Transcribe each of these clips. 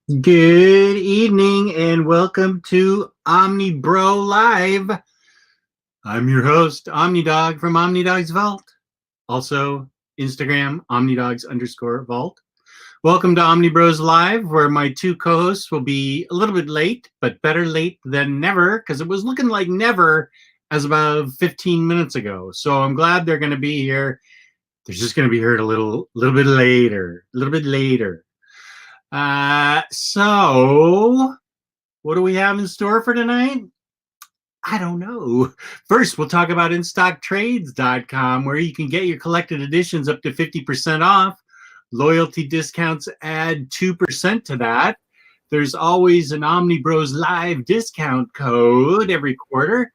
Good evening and welcome to Omnibroslive. I'm your host, Omnidog from Omnidog's Vault. Also, Instagram, Omnidogs_vault. Welcome to Omnibroslive, where my two co-hosts will be a little bit late, but better late than never, because it was looking like never as about 15 minutes ago. So I'm glad they're going to be here. They're just going to be here a little bit later. So what do we have in store for tonight? I don't know. First, we'll talk about InStockTrades.com, where you can get your collected editions up to 50% off. Loyalty discounts add 2% to that. There's always an Omnibroslive discount code every quarter.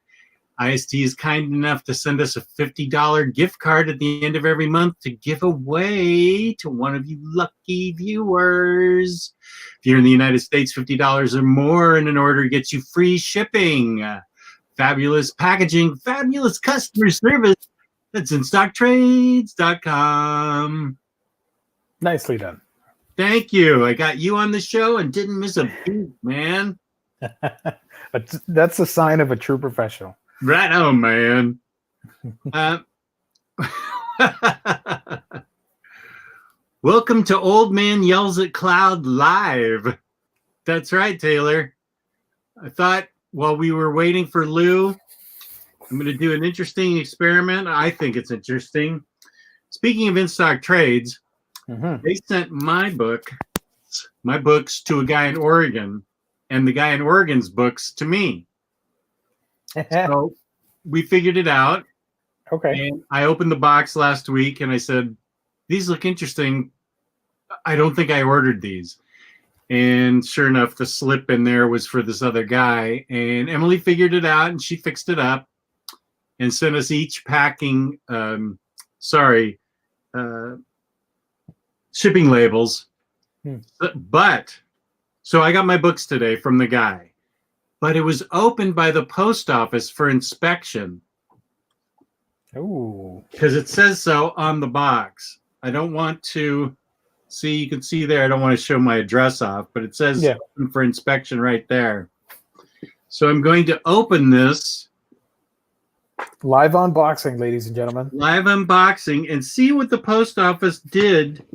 IST is kind enough to send us a $50 gift card at the end of every month to give away to one of you lucky viewers. If you're in the United States, $50 or more in an order gets you free shipping. Fabulous packaging, fabulous customer service. That's InStockTrades.com. Nicely done. Thank you. I got you on the show and didn't miss a beat, man. That's a sign of a true professional. Right on, man. Welcome to Old Man Yells at Cloud Live. That's right, Taylor. I thought while we were waiting for Lou, I'm going to do an interesting experiment. I think it's interesting. Speaking of in-stock trades, they sent my books to a guy in Oregon, and the guy in Oregon's books to me. So we figured it out. Okay. And I opened the box last week and I said, these look interesting. I don't think I ordered these. And sure enough, the slip in there was for this other guy. And Emily figured it out and she fixed it up and sent us each packing, shipping labels. But, so I got my books today from the guy. But it was opened by the post office for inspection. Ooh. Because it says so on the box. I don't want to see, you can see there, I don't want to show my address off, but it says open for inspection right there. So I'm going to open this. Live unboxing, ladies and gentlemen. Live unboxing and see what the post office did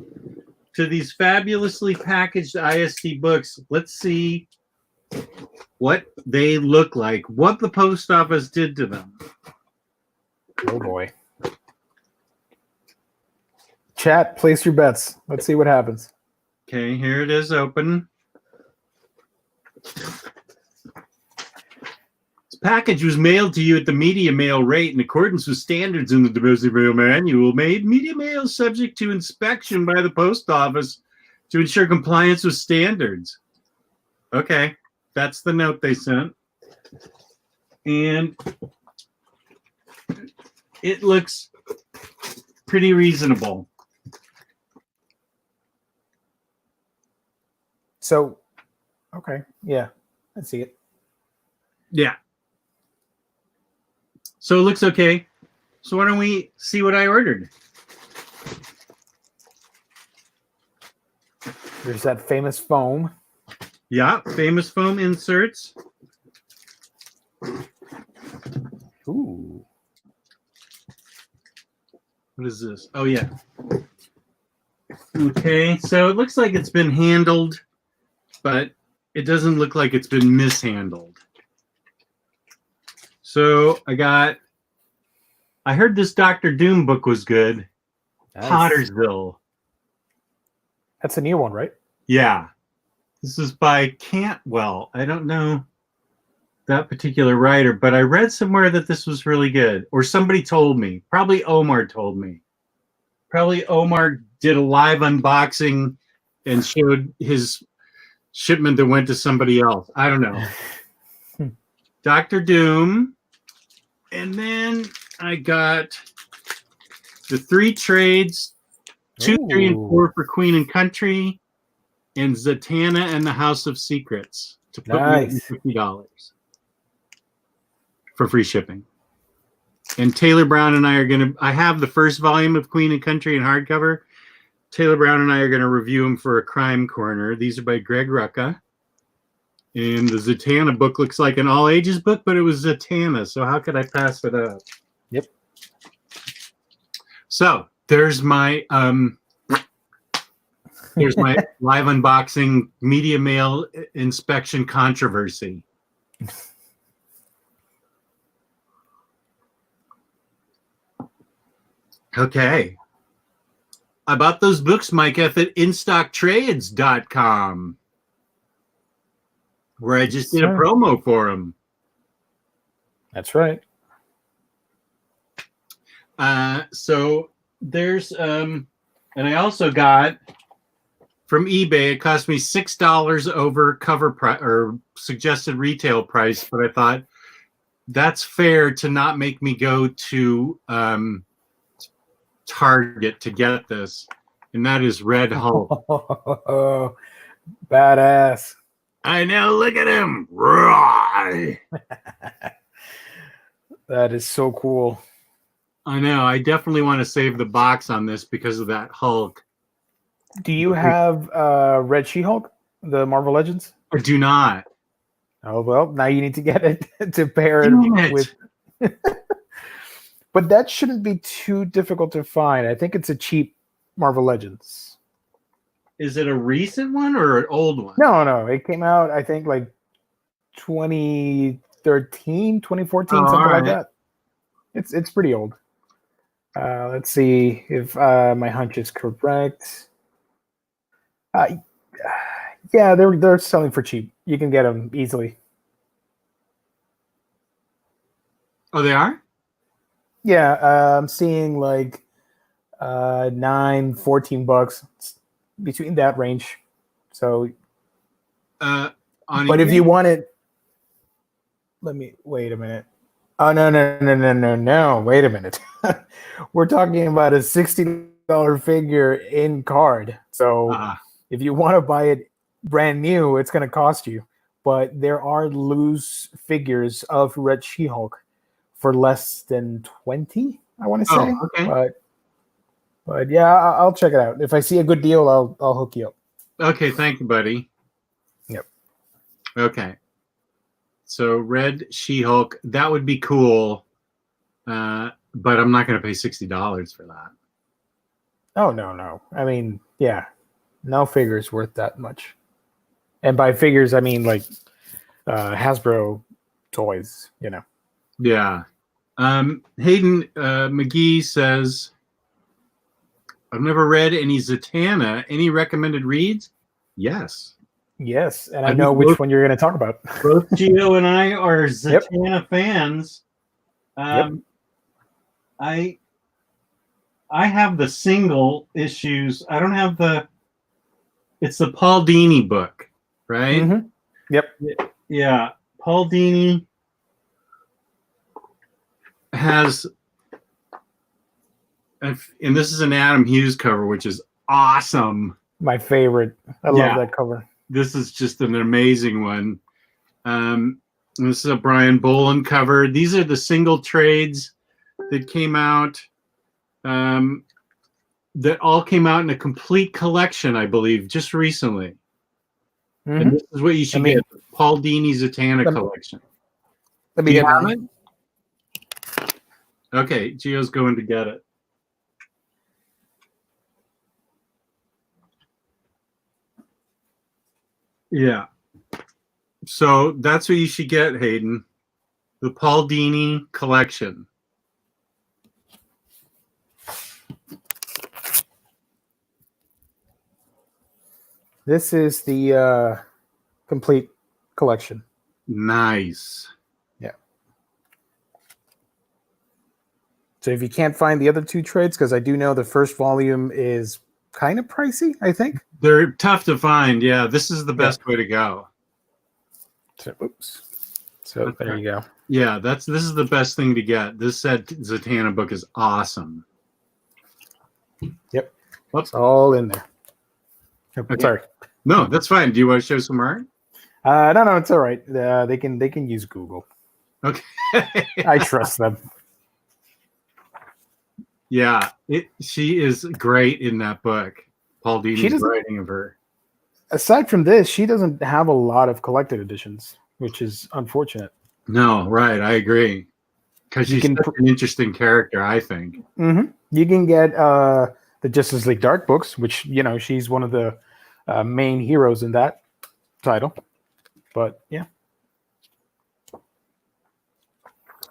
to these fabulously packaged IST books. Let's see what they look like, what the post office did to them. Oh boy. Chat, place your bets. Let's see what happens. Okay, here it is open. This package was mailed to you at the media mail rate in accordance with standards in the domestic mail manual. Made media mail subject to inspection by the post office to ensure compliance with standards. Okay. That's the note they sent. And it looks pretty reasonable. So, okay. Yeah, I see it. Yeah. So it looks okay. So why don't we see what I ordered? There's that famous foam. Yeah, famous foam inserts. Ooh. What is this? Oh, yeah. Okay, so it looks like it's been handled, but it doesn't look like it's been mishandled. So I heard this Dr. Doom book was good. Nice. Pottersville. That's a new one, right? Yeah. This is by Cantwell. I don't know that particular writer, but I read somewhere that this was really good. Or somebody told me. Probably Omar told me. Probably Omar did a live unboxing and showed his shipment that went to somebody else. I don't know. Dr. Doom. And then I got the 3 trades, 2, 3, and 4 for Queen and Country. And Zatanna and the House of Secrets to put $50 for free shipping. And Taylor Brown and I are I have the first volume of Queen and Country in hardcover. Taylor Brown and I are going to review them for a crime corner. These are by Greg Rucka. And the Zatanna book looks like an all ages book, but it was Zatanna. So how could I pass it up? Yep. So there's my live unboxing media mail inspection controversy. Okay. I bought those books, Mike F, at InStockTrades.com, where I just did a promo for them. That's right. So there's and I also got from eBay. It cost me $6 over cover price or suggested retail price, but I thought that's fair to not make me go to Target to get this, and that is Red Hulk. Oh, badass. I know. Look at him. Roar. That is so cool. I know. I definitely want to save the box on this because of that Hulk. Do you have Red She-Hulk, the Marvel Legends? I do not. Oh, well, now you need to get it to pair it Damn with. But that shouldn't be too difficult to find. I think it's a cheap Marvel Legends. Is it a recent one or an old one? No. It came out, I think, like 2013, 2014, something like that. It's pretty old. Let's see if my hunch is correct. Yeah, they're selling for cheap. You can get them easily. Oh, they are? Yeah, I'm seeing like $9-14 between that range. So, but if you want it, let me wait a minute. Oh no! Wait a minute. We're talking about a $60 figure in card. So if you want to buy it brand new, it's going to cost you. But there are loose figures of Red She-Hulk for less than 20, I want to say. Oh, okay. But yeah, I'll check it out. If I see a good deal, I'll hook you up. Okay, thank you, buddy. Yep. Okay. So Red She-Hulk, that would be cool, but I'm not going to pay $60 for that. Oh, no. I mean, yeah, no figure's worth that much. And by figures, I mean like Hasbro toys, you know. Yeah. Hayden McGee says, I've never read any Zatanna. Any recommended reads? Yes. Yes, and I know which one you're going to talk about. Both Gio and I are Zatanna fans. I have the single issues. I don't have it's the Paul Dini book, right? Mm-hmm. Yep. Yeah. Paul Dini has, and this is an Adam Hughes cover, which is awesome. My favorite. I love that cover. This is just an amazing one. This is a Brian Boland cover. These are the single trades that came out, that all came out in a complete collection, I believe, just recently. Mm-hmm. And this is what you should get, the Paul Dini Zatanna collection. Let me get it. Okay, Gio's going to get it. Yeah. So that's what you should get, Hayden. The Paul Dini collection. This is the complete collection. Nice. Yeah. So if you can't find the other two trades, because I do know the first volume is kind of pricey, I think. They're tough to find. Yeah, this is the best way to go. So, oops. So there you go. Yeah, this is the best thing to get. This Zatanna book is awesome. Yep. It's all in there. Okay. Sorry. No, that's fine. Do you want to show some art? No, it's all right. They can use Google. Okay. I trust them. Yeah, she is great in that book. Paul Dini's writing of her. Aside from this, she doesn't have a lot of collected editions, which is unfortunate. No, right. I agree. Because she's such an interesting character, I think. Mm-hmm. You can get the Justice League Dark books, which, you know, she's one of the main heroes in that title. But, yeah.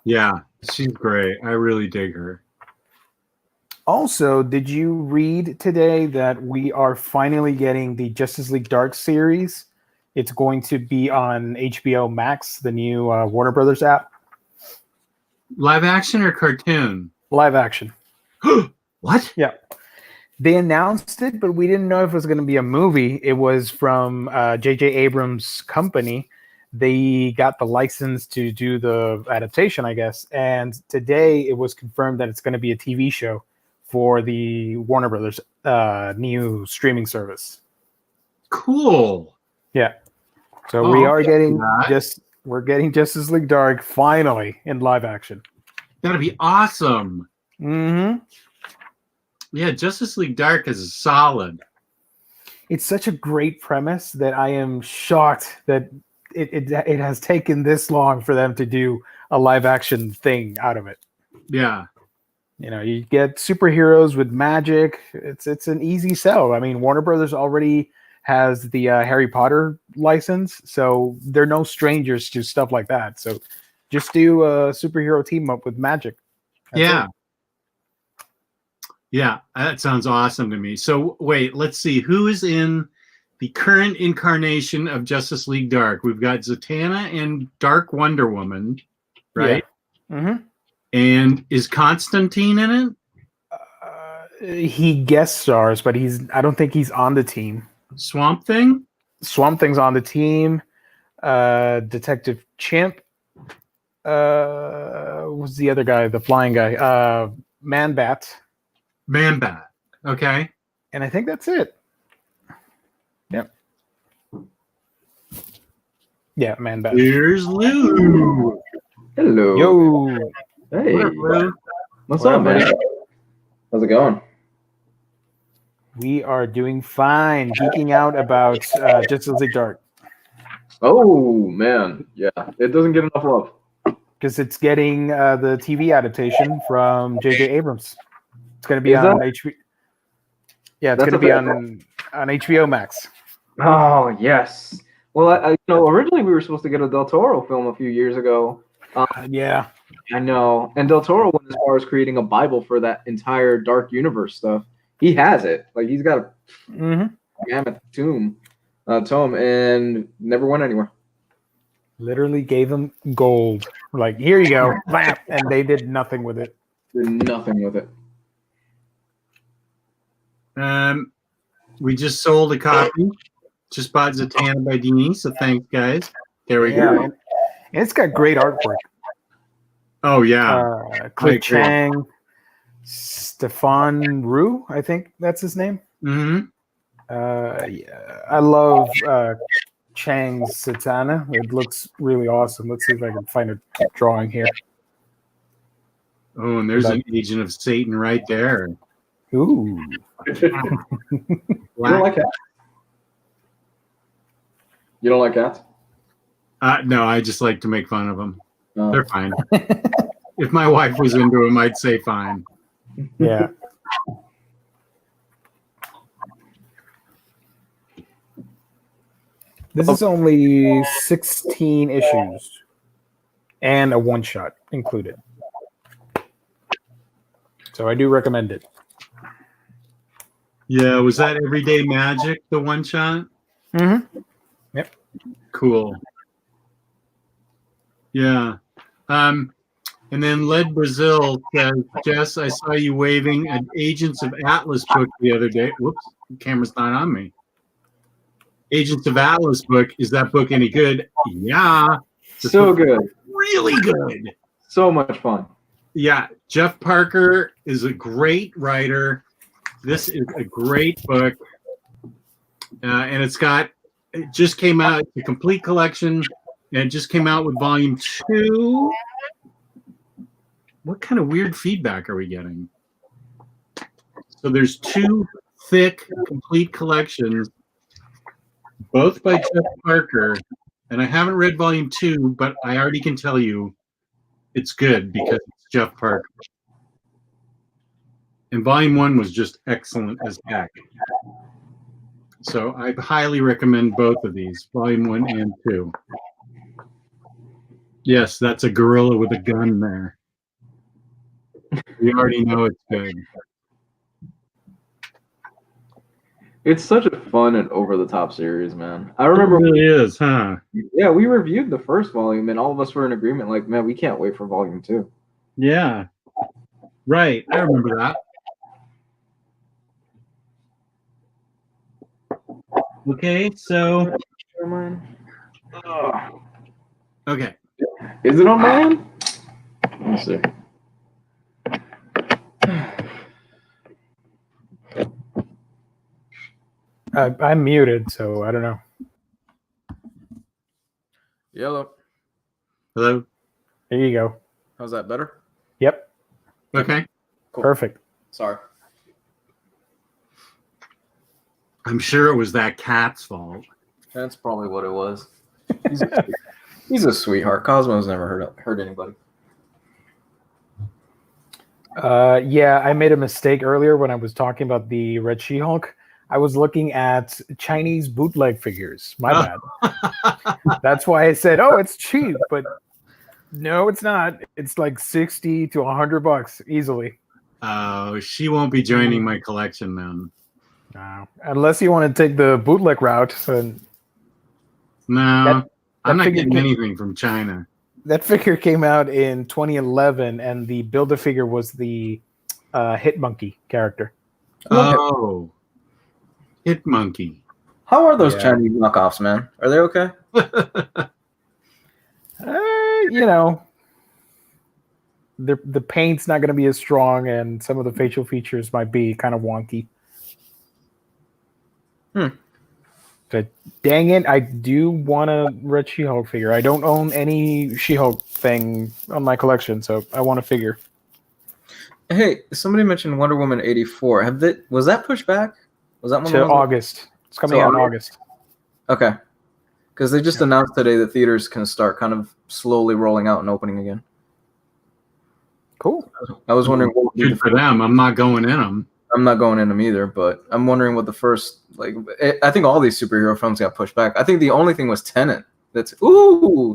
Yeah, she's great. I really dig her. Also, did you read today that we are finally getting the Justice League Dark series? It's going to be on HBO Max, the new Warner Brothers app. Live action or cartoon? Live action. What? Yeah. They announced it, but we didn't know if it was going to be a movie. It was from J.J. Abrams' company. They got the license to do the adaptation, I guess. And today it was confirmed that it's going to be a TV show for the Warner Brothers new streaming service. Cool. Yeah. So we are getting we're getting Justice League Dark finally in live action. That'd be awesome. Mm-hmm. Yeah, Justice League Dark is solid. It's such a great premise that I am shocked that it has taken this long for them to do a live action thing out of it. Yeah. You know, you get superheroes with magic. It's an easy sell. I mean, Warner Brothers already has the Harry Potter license, so they're no strangers to stuff like that. So just do a superhero team up with magic. That's it. Yeah, that sounds awesome to me. So wait, let's see. Who is in the current incarnation of Justice League Dark? We've got Zatanna and Dark Wonder Woman, right? Yeah. Mm-hmm. And is Constantine in it? He guest stars, but I don't think he's on the team. Swamp Thing? Swamp Thing's on the team. Detective Chimp. Who's the other guy? The flying guy. Man-Bat. Man-Bat. Okay. And I think that's it. Yep. Yeah, Man-Bat. Here's Lou. Hello. Yo. Hey. What up, Lou? What's up, man? How's it going? We are doing fine. Geeking out about Justice League Dark. Oh, man. Yeah. It doesn't get enough love. Because it's getting the TV adaptation from J.J. Abrams. It's going to be on HBO. Yeah, it's going to be on HBO Max. Oh, yes. Well, originally we were supposed to get a Del Toro film a few years ago. Yeah. I know. And Del Toro went as far as creating a Bible for that entire Dark Universe stuff. He has it. Like, he's got a mammoth tome and never went anywhere. Literally gave him gold. Like, here you go. And they did nothing with it. Did nothing with it. We just sold a copy. Just bought Zatanna by Dini, so thanks, guys. There we go. And it's got great artwork. Oh, yeah. Cliff Chang, Stefan Rue, I think that's his name. Mm-hmm. Yeah, I love Chang's Zatanna. It looks really awesome. Let's see if I can find a drawing here. Oh, and there's an Agent of Satan right there. Ooh. You don't like cats? You don't like cats? No, I just like to make fun of them. Oh. They're fine. If my wife was into them, I'd say fine. Yeah. This is only 16 issues and a one-shot included. So I do recommend it. Yeah, was that Everyday Magic, the one-shot? Mm-hmm. Yep. Cool. Yeah. And then Led Brazil says, Jess, I saw you waving an Agents of Atlas book the other day. Whoops, the camera's not on me. Agents of Atlas book. Is that book any good? Yeah. So good. Really good. So much fun. Yeah. Jeff Parker is a great writer. This is a great book. And it just came out, it's a complete collection, and it just came out with volume 2. What kind of weird feedback are we getting? So there's 2 thick, complete collections, both by Jeff Parker. And I haven't read volume 2, but I already can tell you it's good because it's Jeff Parker. And volume 1 was just excellent as heck. So I highly recommend both of these, volume 1 and 2. Yes, that's a gorilla with a gun there. We already know it's good. It's such a fun and over-the-top series, man. I remember. It really is, huh? Yeah, we reviewed the first volume, and all of us were in agreement. Like, man, we can't wait for volume 2. Yeah. Right. I remember that. Okay, so. Okay. Is it on mine? Let's see. I'm muted, so I don't know. Yellow. Hello? There you go. How's that better? Yep. Okay. Cool. Perfect. Sorry. I'm sure it was that cat's fault. That's probably what it was. He's a sweetheart. Cosmo's never hurt anybody. Yeah, I made a mistake earlier when I was talking about the Red She-Hulk. I was looking at Chinese bootleg figures. My bad. That's why I said, "Oh, it's cheap," but no, it's not. It's like $60 to $100 easily. Oh, she won't be joining my collection then. No, unless you want to take the bootleg route. And No, I'm not figure getting came- anything from China. that figure came out in 2011, and the Build-A-Figure was the Hit Monkey character. Oh, Hit Monkey. How are those Yeah. Chinese knockoffs, man? Are they okay? You know, the paint's not going to be as strong, and some of the facial features might be kind of wonky. But dang it, I do want a Red She-Hulk figure. I don't own any She-Hulk thing on my collection, so I want a figure. Hey, somebody mentioned Wonder Woman 84. Was that pushed back? Was that one To of those- August. It's coming out in August. Okay. Because they just announced today that theaters can start kind of slowly rolling out and opening again. Cool. I was wondering what would be Good for them. I'm not going in them. I'm not going in them either, but I'm wondering what the first, I think all these superhero films got pushed back. I think the only thing was Tenet.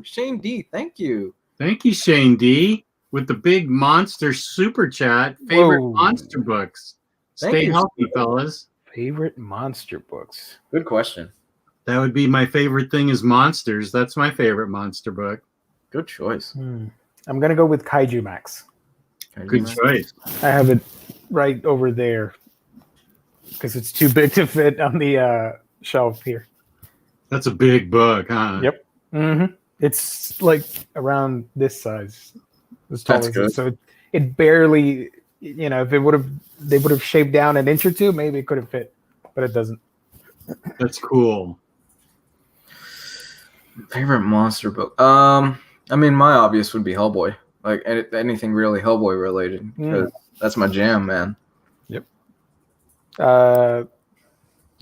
Shane D, thank you. Thank you, Shane D, with the big monster super chat. Favorite Whoa. monster books. Thank Stay you. healthy, fellas. Favorite monster books. Good question. That would be my favorite thing is monsters. That's my favorite monster book. Good choice. I'm going to go with Kaiju Max. Good choice. I have it right over there because it's too big to fit on the shelf here. That's a big book, huh? Yep. Mm-hmm. It's like around this size, as tall That's as good. it. So it barely, if they would have shaped down an inch or two, maybe it could have fit, but it doesn't. That's cool. Favorite monster book? I mean, my obvious would be Hellboy. Like anything really Hellboy related. 'Cause that's my jam, man.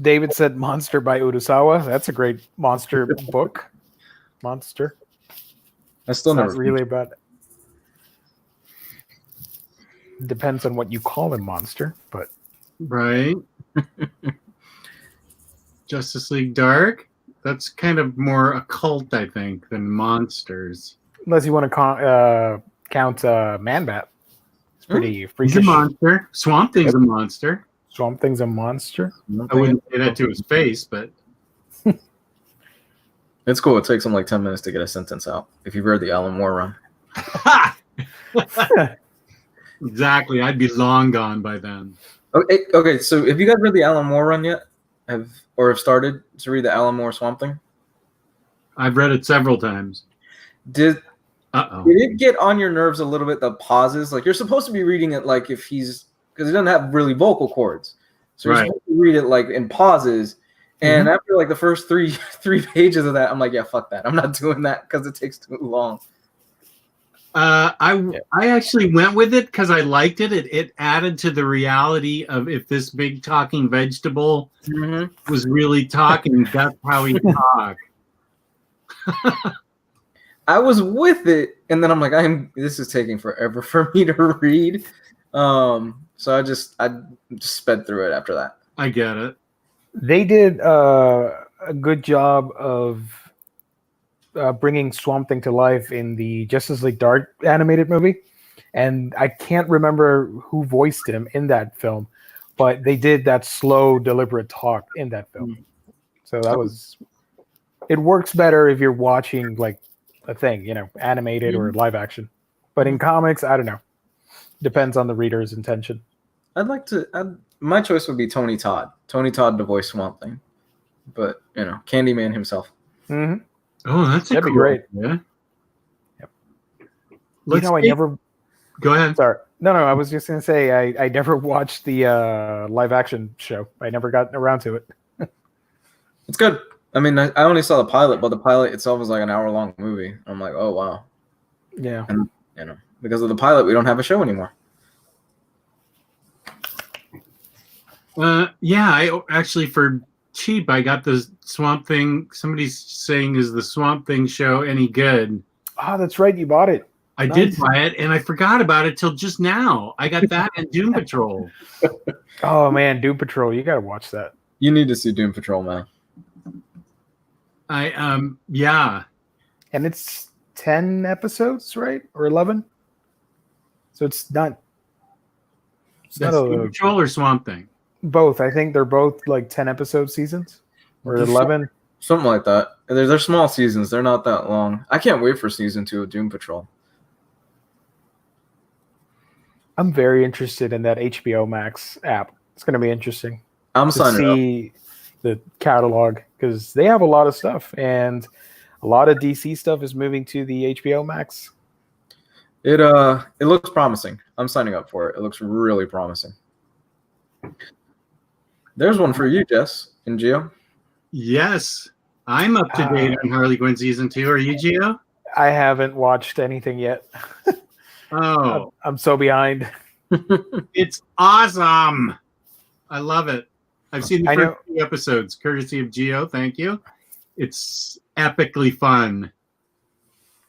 David said Monster by Urasawa. That's a great monster book. Monster. I still It's never not really about. Depends on what you call a monster, but Right. Justice League Dark. That's kind of more occult, I think, than monsters. unless you want to count Man-Bat, it's pretty He's a freakish. monster. Swamp Thing's a monster. Swamp Thing's a monster. I wouldn't say that to his face, but It's cool. It takes him like 10 minutes to get a sentence out. If you've read the Alan Moore run. exactly. I'd be long gone by then. Okay, so have you guys read the Alan Moore run yet? Have started to read the Alan Moore Swamp Thing? I've read it several times. Did Uh-oh. it get on your nerves a little bit, the pauses? Like, you're supposed to be reading it like if he's, because he doesn't have really vocal cords. So you're Right. supposed to read it like in pauses. And after like the first three pages of that, I'm like, yeah, fuck that. I'm not doing that because it takes too long. I actually went with it because I liked it. It added to the reality of if this big talking vegetable was really talking, that's how he talked. I was with it, and then I'm like, this is taking forever for me to read. So I just sped through it after that. I get it. They did a good job of bringing Swamp Thing to life in the Justice League Dark animated movie, and I can't remember who voiced him in that film, but they did that slow, deliberate talk in that film. So that was. It works better if you're watching like a thing, you know, animated or live action. But in comics, I don't know. Depends on the reader's intention. My choice would be Tony Todd. Tony Todd to voice Swamp Thing, but you know, Candyman himself. Mm-hmm. Oh, that'd be great. Yeah. Yep. I never. Go ahead. Sorry. No. I was just gonna say I never watched the live action show. I never got around to it. It's good. I mean, I only saw the pilot, but the pilot itself was like an hour-long movie. I'm like, oh wow. Yeah. And you know, because of the pilot, we don't have a show anymore. Yeah, I actually for cheap I got the Swamp Thing. Somebody's saying, is the Swamp Thing show any good? Oh, that's right. You bought it. I did buy it, and I forgot about it till just now. I got that and Doom Patrol. Oh man, Doom Patrol! You gotta watch that. You need to see Doom Patrol, man. Yeah. And it's 10 episodes, right? Or 11? So it's not. That's Doom Patrol or Swamp Thing? Both. I think they're both like 10 episode seasons or 11. Something like that. They're small seasons. They're not that long. I can't wait for season 2 of Doom Patrol. I'm very interested in that HBO Max app. It's going to be interesting. I'm to signing see the catalog because they have a lot of stuff, and a lot of DC stuff is moving to the HBO Max. It looks promising. I'm signing up for it. It looks really promising. There's one for you, Jess, and Gio. Yes, I'm up to date on Harley Quinn season 2. Are you, Gio? I haven't watched anything yet. Oh, I'm so behind. It's awesome. I love it. I've seen the first 2 episodes, courtesy of Gio. Thank you. It's epically fun.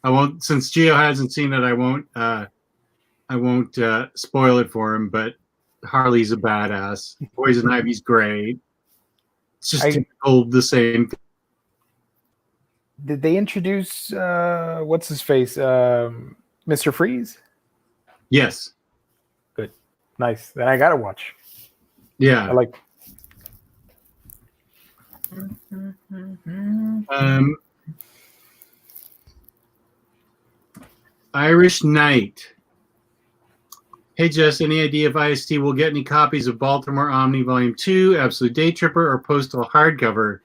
I won't, since Gio hasn't seen it, I won't spoil it for him. But Harley's a badass. Poison Ivy's great. It's just typical, the same. Did they introduce what's his face, Mr. Freeze? Yes. Good, nice. Then I gotta watch. Yeah, I like. Irish Knight. Hey Jess, any idea if IST will get any copies of Baltimore Omni Volume 2, Absolute Day Tripper, or Postal hardcover?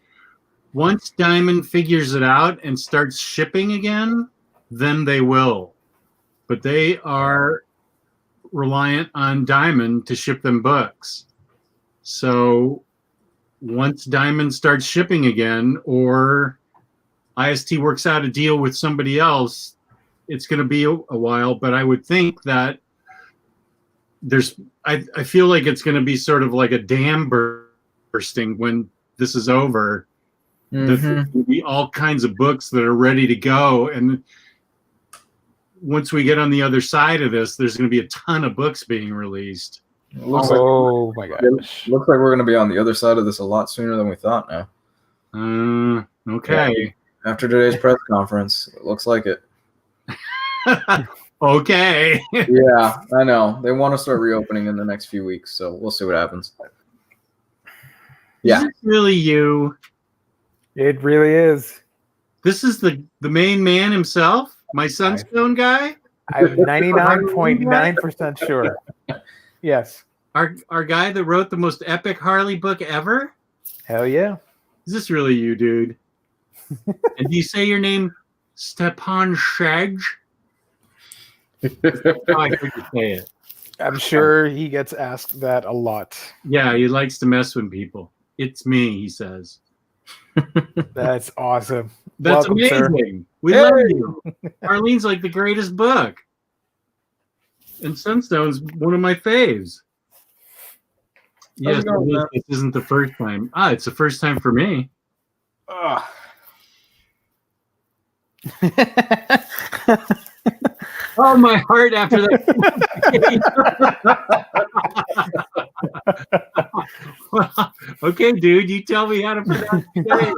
Once Diamond figures it out and starts shipping again, then they will. But they are reliant on Diamond to ship them books. So once Diamond starts shipping again, or IST works out a deal with somebody else, it's going to be a while. But I would think that I feel like it's going to be sort of like a dam bursting when this is over. There's going to be all kinds of books that are ready to go, and once we get on the other side of this, there's going to be a ton of books being released. Oh my gosh. Looks like we're going to be on the other side of this a lot sooner than we thought now. Okay. Yeah. After today's press conference, it looks like it. Okay. Yeah, I know. They want to start reopening in the next few weeks, so we'll see what happens. Yeah. Is this really you? It really is. This is the main man himself? My Sunstone guy? I'm 99.9% sure. Yes. Our guy that wrote the most epic Harley book ever? Hell yeah. Is this really you, dude? And do you say your name Stepan Sheg? I heard you say it. I'm sure he gets asked that a lot. Yeah, he likes to mess with people. It's me, he says. That's awesome. That's Welcome, amazing. Sir. We love you. Arlene's like the greatest book. And Sunstone's one of my faves. Yes, this isn't the first time. It's the first time for me. Oh, my heart after that. Okay, dude, you tell me how to pronounce your name.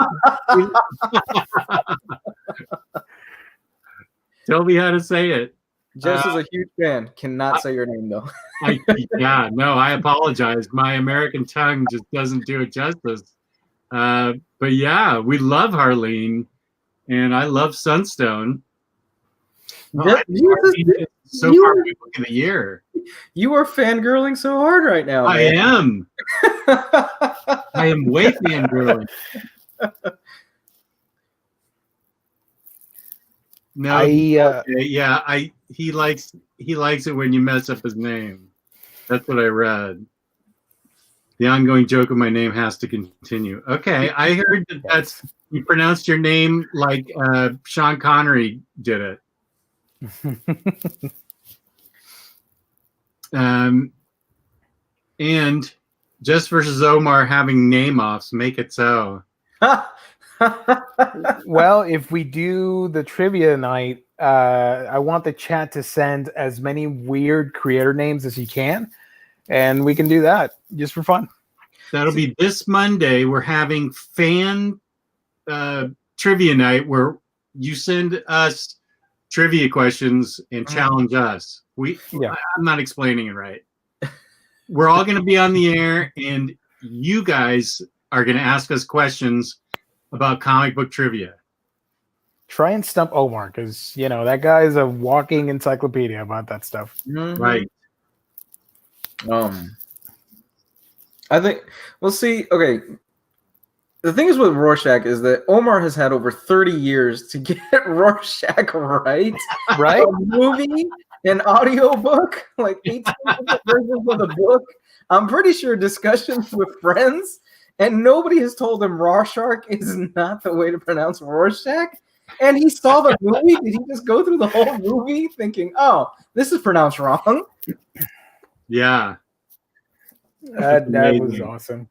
Tell me how to say it. Jess is a huge fan. Cannot say your name, though. I apologize. My American tongue just doesn't do it justice. But yeah, we love Harleen, and I love Sunstone. So far, we book of the year. You are fangirling so hard right now. I am. I am way fangirling. No, he likes it when you mess up his name. That's what I read. The ongoing joke of my name has to continue. Okay, I heard that's you pronounced your name like Sean Connery did it. And Jess versus Omar having name offs make it so. Well, if we do the trivia night, I want the chat to send as many weird creator names as you can, and we can do that just for fun. That'll be this Monday. We're having fan trivia night where you send us trivia questions and challenge us. I'm not explaining it right. We're all going to be on the air, and you guys are going to ask us questions about comic book trivia. Try and stump Omar, because that guy is a walking encyclopedia about that stuff. Mm-hmm. Right. I think we'll see. Okay. The thing is with Rorschach is that Omar has had over 30 years to get Rorschach right. Right? A movie, an audiobook, like 18 versions of the book. I'm pretty sure discussions with friends, and nobody has told him Rorschach is not the way to pronounce Rorschach. And he saw the movie. Did he just go through the whole movie thinking, oh, this is pronounced wrong? Yeah. That was awesome.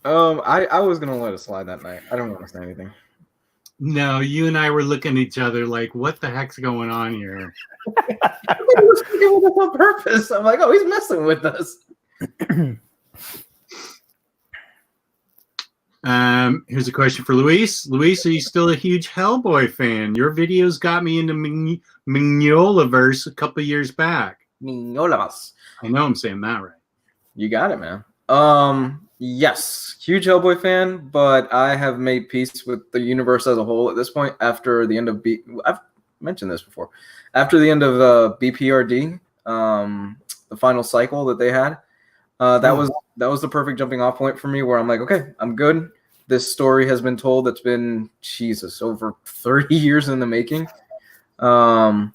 I was gonna let it slide that night. I don't want to say anything. No, you and I were looking at each other like, what the heck's going on here? He was doing this on purpose. I'm like, oh, he's messing with us. Here's a question for Luis. Luis, are you still a huge Hellboy fan? Your videos got me into Mignolaverse a couple years back. Mignolas. I know I'm saying that right. You got it, man. Yes, huge Hellboy fan, but I have made peace with the universe as a whole at this point. After the end of I've mentioned this before. After the end of BPRD, the final cycle that they had, that was the perfect jumping off point for me, where I'm like, okay, I'm good. This story has been told. That's been over 30 years in the making. And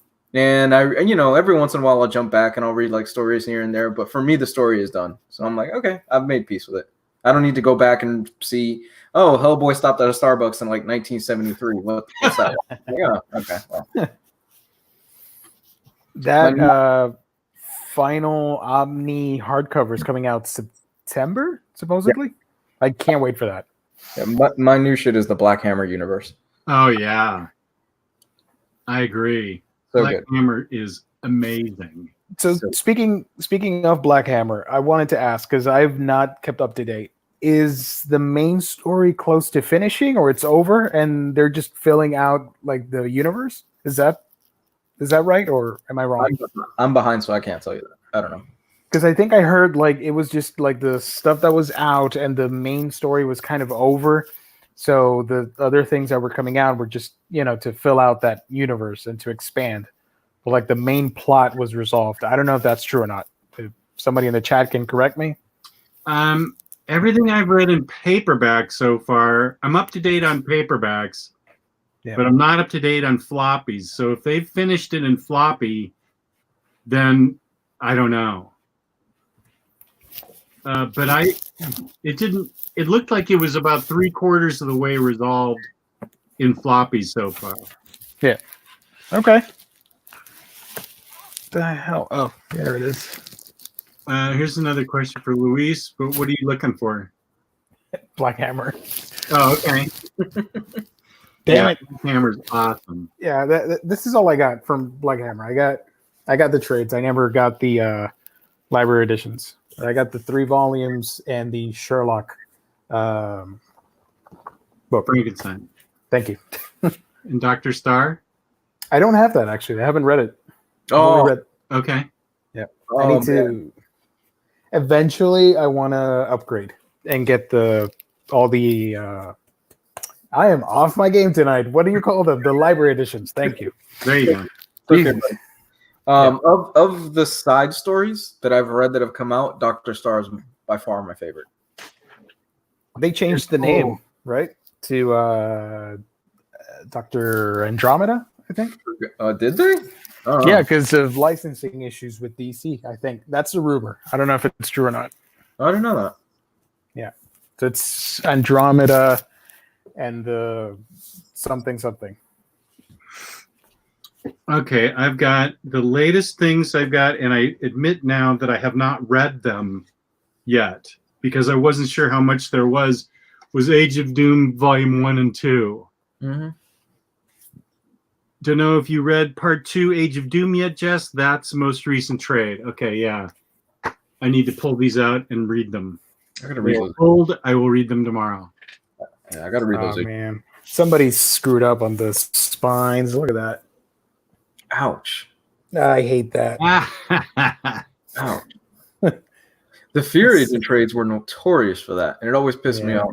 I, every once in a while I'll jump back and I'll read like stories here and there. But for me, the story is done. So I'm like, okay, I've made peace with it. I don't need to go back and see, oh, Hellboy stopped at a Starbucks in like 1973. What's that? Yeah, okay. Well. That final Omni hardcover is coming out September, supposedly. Yeah. I can't wait for that. Yeah, my new shit is the Black Hammer universe. Oh, yeah. I agree. So Black good. Hammer is amazing. So speaking of Black Hammer, I wanted to ask, because I've not kept up to date, is the main story close to finishing, or it's over and they're just filling out like the universe? Is that right, or am I wrong? I'm behind, so I can't tell you that. I don't know. Because I think I heard like it was just like the stuff that was out and the main story was kind of over. So the other things that were coming out were just, to fill out that universe and to expand. But like the main plot was resolved. I don't know if that's true or not. If somebody in the chat can correct me. Everything I've read in paperback so far, I'm up to date on paperbacks, but I'm not up to date on floppies. So if they've finished it in floppy, then I don't know. but it didn't. It looked like it was about 3/4 of the way resolved in floppy so far. Yeah. Okay. The hell? Oh, there it is. Here's another question for Luis. But what are you looking for? Black Hammer. Oh, okay. Damn it. Black Hammer's awesome. Yeah, this is all I got from Black Hammer. I got the trades. I never got the library editions. I got the 3 volumes and the Sherlock book. Frankenstein. Thank you. And Dr. Star? I don't have that actually. I haven't read it. Okay. Yeah. I need to. Eventually, I want to upgrade and get all the. I am off my game tonight. What do you call them? The library editions. Thank you. There you go. Okay, of the side stories that I've read that have come out, Dr. Star is by far my favorite. They changed the name, right? To Dr. Andromeda, I think. Did they? Yeah, because of licensing issues with DC. I think that's a rumor. I don't know if it's true or not. I didn't know that. Yeah, so it's Andromeda and the something. Okay, I've got the latest things I've got, and I admit now that I have not read them yet because I wasn't sure how much there was Age of Doom Volume 1 and 2. Mm-hmm. Don't know if you read Part 2 Age of Doom yet, Jess. That's the most recent trade. Okay, yeah. I need to pull these out and read them. I gotta read those. I will read them tomorrow. Yeah, I gotta read those. Oh, man. Somebody screwed up on the spines. Look at that. Ouch. I hate that. Ouch. The Fear Agent trades were notorious for that, and it always pissed me off.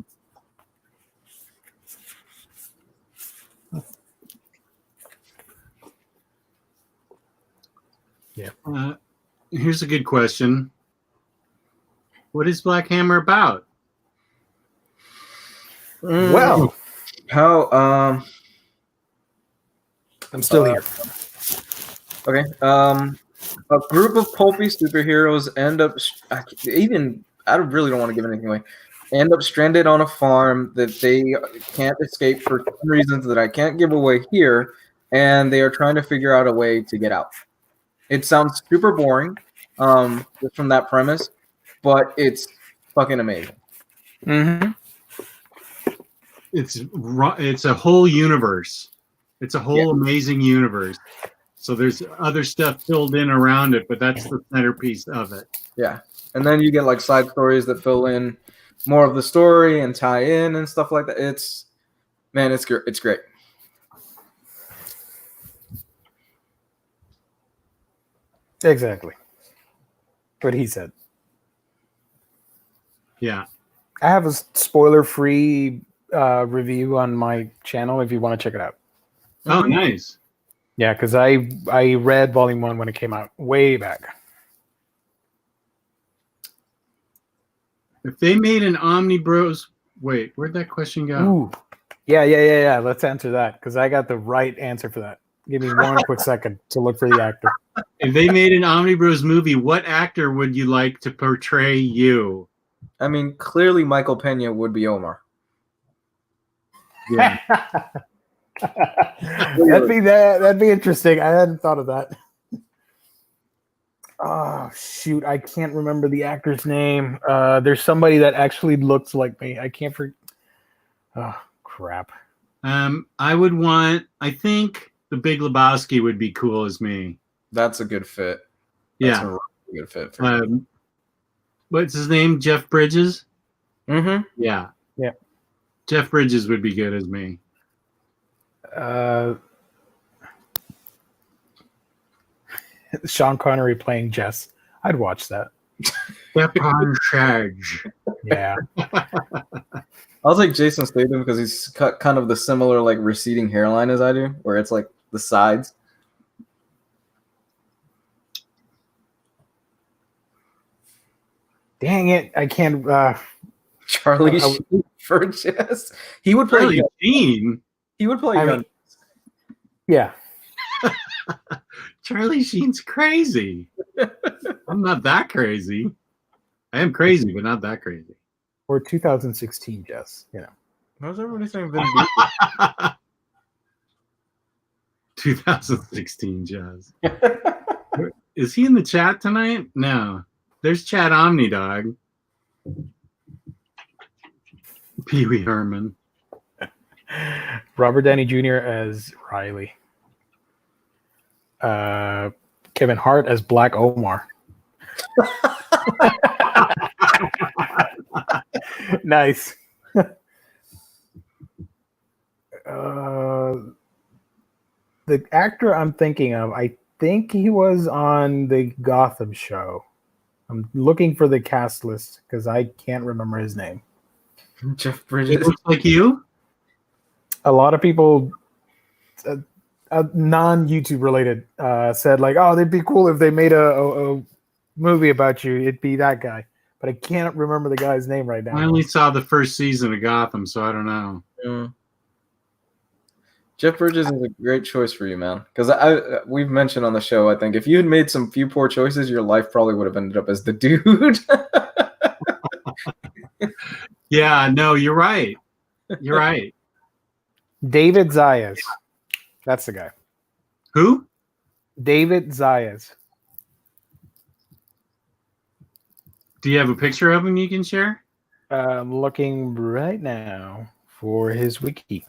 Yeah. Here's a good question. What is Black Hammer about? Well, how I'm still here. Okay. A group of pulpy superheroes end up I really don't want to give anything away. End up stranded on a farm that they can't escape for reasons that I can't give away here, and they are trying to figure out a way to get out. It sounds super boring, just from that premise, but it's fucking amazing. Mm-hmm. It's a whole universe. It's a whole amazing universe. So there's other stuff filled in around it, but that's the centerpiece of it. Yeah, and then you get like side stories that fill in more of the story and tie in and stuff like that. It's great. Exactly. What he said. Yeah. I have a spoiler-free review on my channel if you want to check it out. Oh, nice. Yeah, because I read Volume 1 when it came out way back. If they made an Omnibros, wait, where'd that question go? Ooh. Yeah. Let's answer that because I got the right answer for that. Give me one quick second to look for the actor. If they made an Omnibros movie, what actor would you like to portray you? I mean, clearly Michael Pena would be Omar. Yeah. That'd be interesting. I hadn't thought of that. Oh shoot, I can't remember the actor's name. There's somebody that actually looks like me. I can't forget. Oh crap. I think the Big Lebowski would be cool as me. That's a good fit. That's a really good fit for what's his name? Jeff Bridges? Mm-hmm. Yeah. Yeah. Jeff Bridges would be good as me. Sean Connery playing Jess. I'd watch that. Stefan Shage. Yeah. I was like Jason Statham because he's cut kind of the similar like receding hairline as I do, where it's like the sides. Dang it! I can't. Charlie Sheen for Jess. He would play Charlie Sheen. He would play Gun. Yeah. Charlie Sheen's crazy. I'm not that crazy. I I am crazy, but not that crazy. Or 2016, Jess. You know. How's everybody saying Vin Diesel? 2016 Jazz. Is he in the chat tonight? No. There's Chat Omnidog. Pee Wee Herman. Robert Downey Jr. as Ryley. Kevin Hart as Black Omar. Nice. The actor I'm thinking of, I think he was on the Gotham show. I'm looking for the cast list because I can't remember his name. Jeff It Bridges. looks like you? A lot of people, non-YouTube related, said like, "Oh, they'd be cool if they made a movie about you. It'd be that guy." But I can't remember the guy's name right now. I only saw the first season of Gotham, so I don't know. Yeah. Jeff Bridges is a great choice for you, man. Because we've mentioned on the show, I think if you had made some few poor choices, your life probably would have ended up as the dude. Yeah, no, you're right. You're right. David Zayas. That's the guy. Who? David Zayas. Do you have a picture of him you can share? I'm looking right now for his wiki.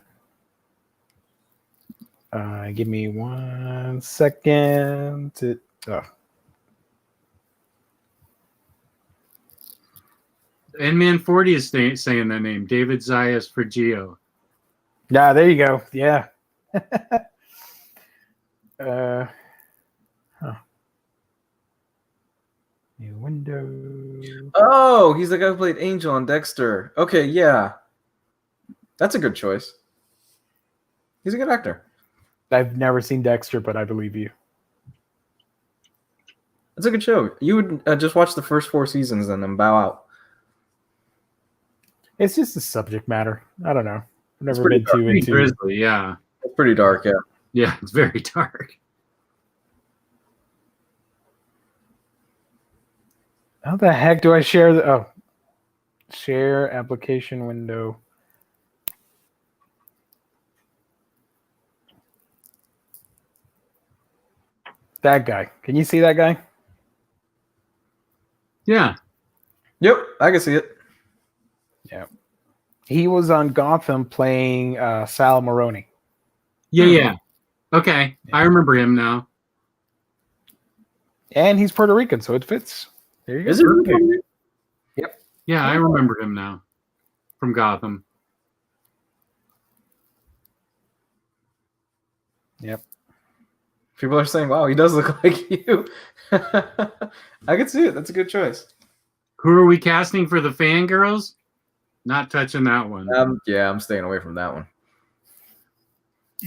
Give me 1 second. N-Man40 is saying that name. David Zayas for Geo. Yeah, there you go. Yeah. New window. Oh, he's the guy who played Angel on Dexter. Okay, yeah. That's a good choice. He's a good actor. I've never seen Dexter, but I believe you. It's a good show. You would just watch the first 4 seasons and then bow out. It's just the subject matter. I don't know. I've never pretty been too Pretty into. grisly, yeah. It's pretty dark, yeah. Yeah, it's very dark. How the heck do I share the? Oh, share application window. That guy. Can you see that guy? Yeah. Yep, I can see it. Yeah. He was on Gotham playing Sal Maroni. Yeah. Okay, I remember him now. And he's Puerto Rican, so it fits. There you go. Is it really? Yep. Yeah, I remember him now from Gotham. Yep. People are saying, wow, he does look like you. I can see it. That's a good choice. Who are we casting for the Fangirls? Not touching that one. Yeah, I'm staying away from that one.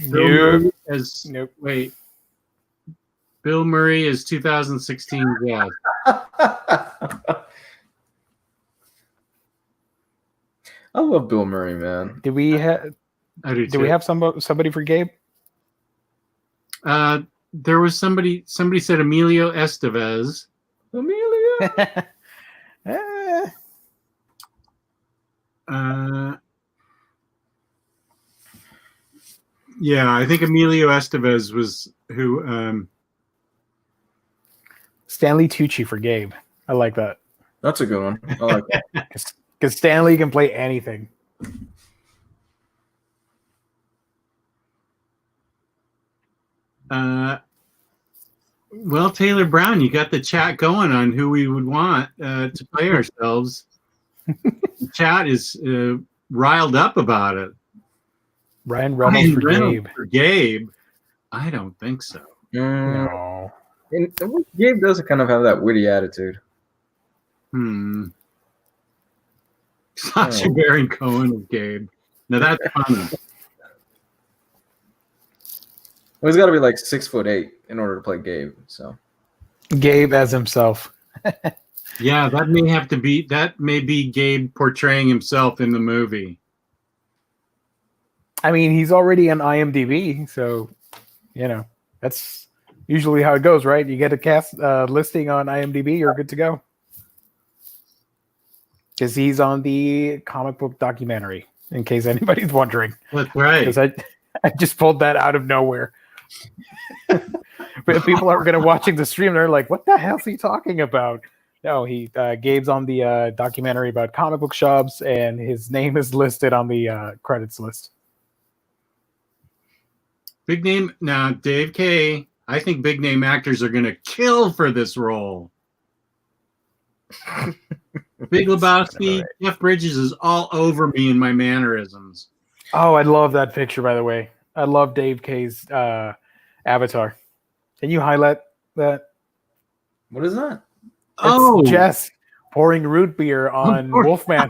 Bill Murray as Nope. wait. Bill Murray is 2016 Jazz. I love Bill Murray, man. Did we have? I do Do too. we have somebody for Gabe? There was somebody said Emilio Estevez. Amelia. Yeah, I think Emilio Estevez was who. Stanley Tucci for Gabe. I like that. That's a good one. I like that. Because Stanley can play anything. Well, Taylor Brown, you got the chat going on who we would want to play ourselves. The chat is riled up about it. Ryan Reynolds for Reynolds Gabe. for Gabe? I don't think so. No. And Gabe does kind of have that witty attitude. Sacha Baron Cohen of Gabe. Now that's funny. Well, he's got to be like 6'8" in order to play Gabe. So Gabe as himself. Yeah, that may be Gabe portraying himself in the movie. I mean, he's already on IMDb, so that's usually how it goes, right? You get a cast listing on IMDb, you're good to go. because he's on the comic book documentary. In case anybody's wondering, That's right. because I just pulled that out of nowhere. But if people are going to watching the stream, they're like, "What the hell is he talking about?" No, Gabe's on the documentary about comic book shops, and his name is listed on the credits list. Big name now, Dave K. I think big name actors are gonna kill for this role. Big Lebowski, Jeff Bridges is all over me in my mannerisms. Oh, I love that picture, by the way. I love Dave K's avatar. Can you highlight that? What is that? It's Jess pouring root beer on Wolfman.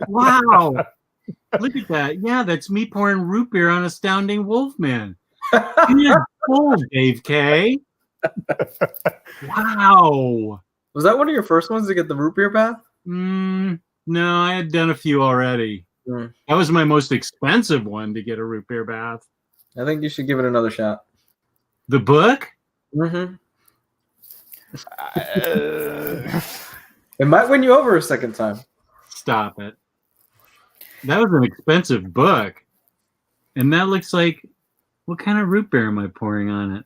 Wow. Look at that. Yeah, that's me pouring root beer on Astounding Wolfman. Good pull, Dave K. Wow. Was that one of your first ones to get the root beer bath? No, I had done a few already. Mm. That was my most expensive one to get a root beer bath. I think you should give it another shot. The book? Mm-hmm. It might win you over a second time. Stop it. That was an expensive book. And that looks like, what kind of root beer am I pouring on it?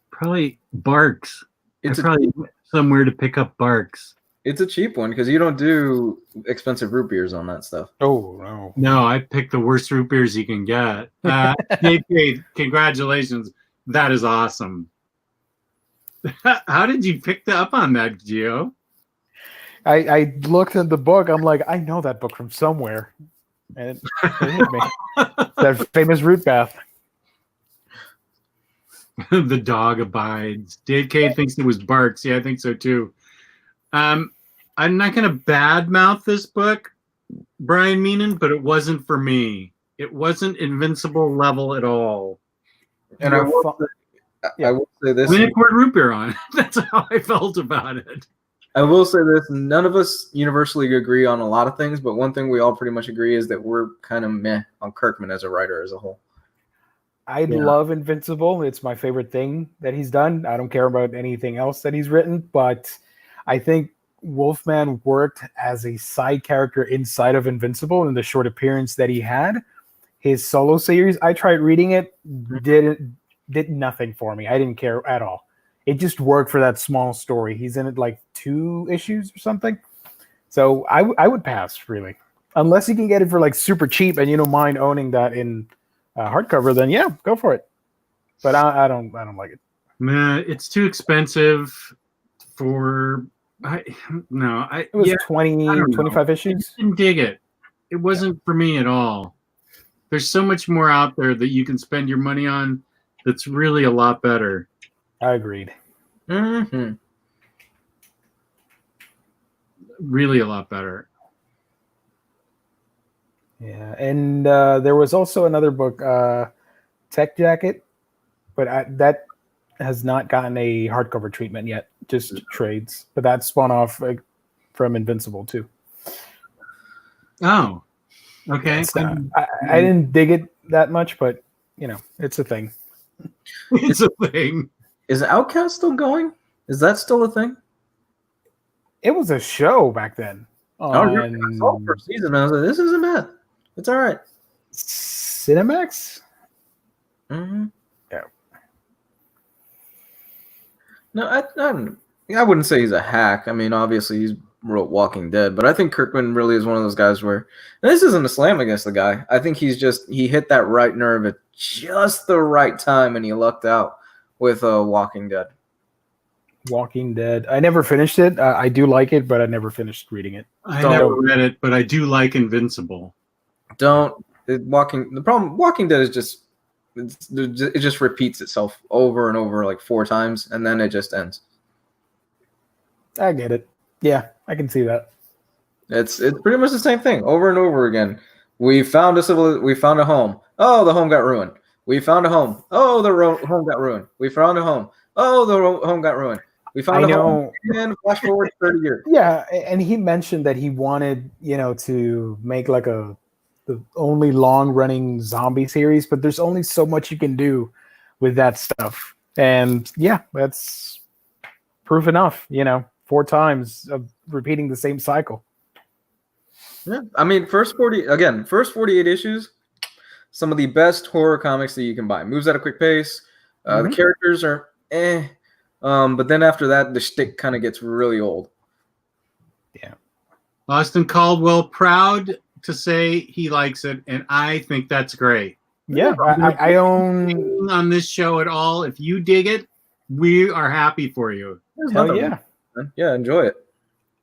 Probably Barks. It's probably somewhere to pick up Barks. It's a cheap one because you don't do expensive root beers on that stuff. Oh, no. No, I picked the worst root beers you can get. Dave, congratulations. That is awesome. How did you pick up on that, Gio? I looked at the book. I'm like, I know that book from somewhere. And it hit me. That famous root bath. The dog abides. Dave K thinks it was Barks. Yeah, I think so too. I'm not going to badmouth this book, Brian Meenan, but it wasn't for me. It wasn't Invincible level at all. And I will say this. I mean, I poured root beer on it. That's how I felt about it. I will say this. None of us universally agree on a lot of things, but one thing we all pretty much agree is that we're kind of meh on Kirkman as a writer as a whole. I love Invincible. It's my favorite thing that he's done. I don't care about anything else that he's written, but I think Wolfman worked as a side character inside of Invincible in the short appearance that he had. His solo series, I tried reading it, did nothing for me. I didn't care at all. It just worked for that small story. He's in it like 2 issues or something. So I would pass, really. Unless you can get it for like super cheap and you don't mind owning that in hardcover, then yeah, go for it. But I don't like it. Man, it's too expensive for... it was 25 issues. I didn't dig it. It wasn't for me at all. There's so much more out there that you can spend your money on that's really a lot better. I agreed. Mm-hmm. Really a lot better. Yeah, and there was also another book, Tech Jacket, but that has not gotten a hardcover treatment yet, just trades. But that spun off from Invincible too. Oh, okay. I didn't dig it that much, but it's a thing. It's a thing. Is Outcast still going? Is that still a thing? It was a show back then. I saw the first season. I was like, this isn't bad. It's all right. Cinemax? Mm-hmm. Yeah. No, I wouldn't say he's a hack. I mean, obviously he's wrote Walking Dead, but I think Kirkman really is one of those guys where, and this isn't a slam against the guy. I think he hit that right nerve at just the right time, and he lucked out with Walking Dead. Walking Dead. I never finished it. I do like it, but I never finished reading it. I never read it, but I do like Invincible. Walking Dead is just it just repeats itself over and over like 4 times, and then it just ends. I get it. Yeah, I can see that. It's pretty much the same thing over and over again. We found a home. Oh, the home got ruined. We found a home. Oh, the home got ruined. We found a home. Oh, the home got ruined. We found a home. And flash forward 30 years. Yeah, and he mentioned that he wanted, to make like the only long-running zombie series, but there's only so much you can do with that stuff. And yeah, that's proof enough, 4 times of repeating the same cycle. Yeah, I mean, first 48 issues, some of the best horror comics that you can buy. Moves at a quick pace. The characters are but then after that, the shtick kind of gets really old. Yeah. Austin Caldwell, proud to say he likes it, and I think that's great. Yeah, I own on this show at all. If you dig it, we are happy for you. Hell yeah. Yeah, enjoy it.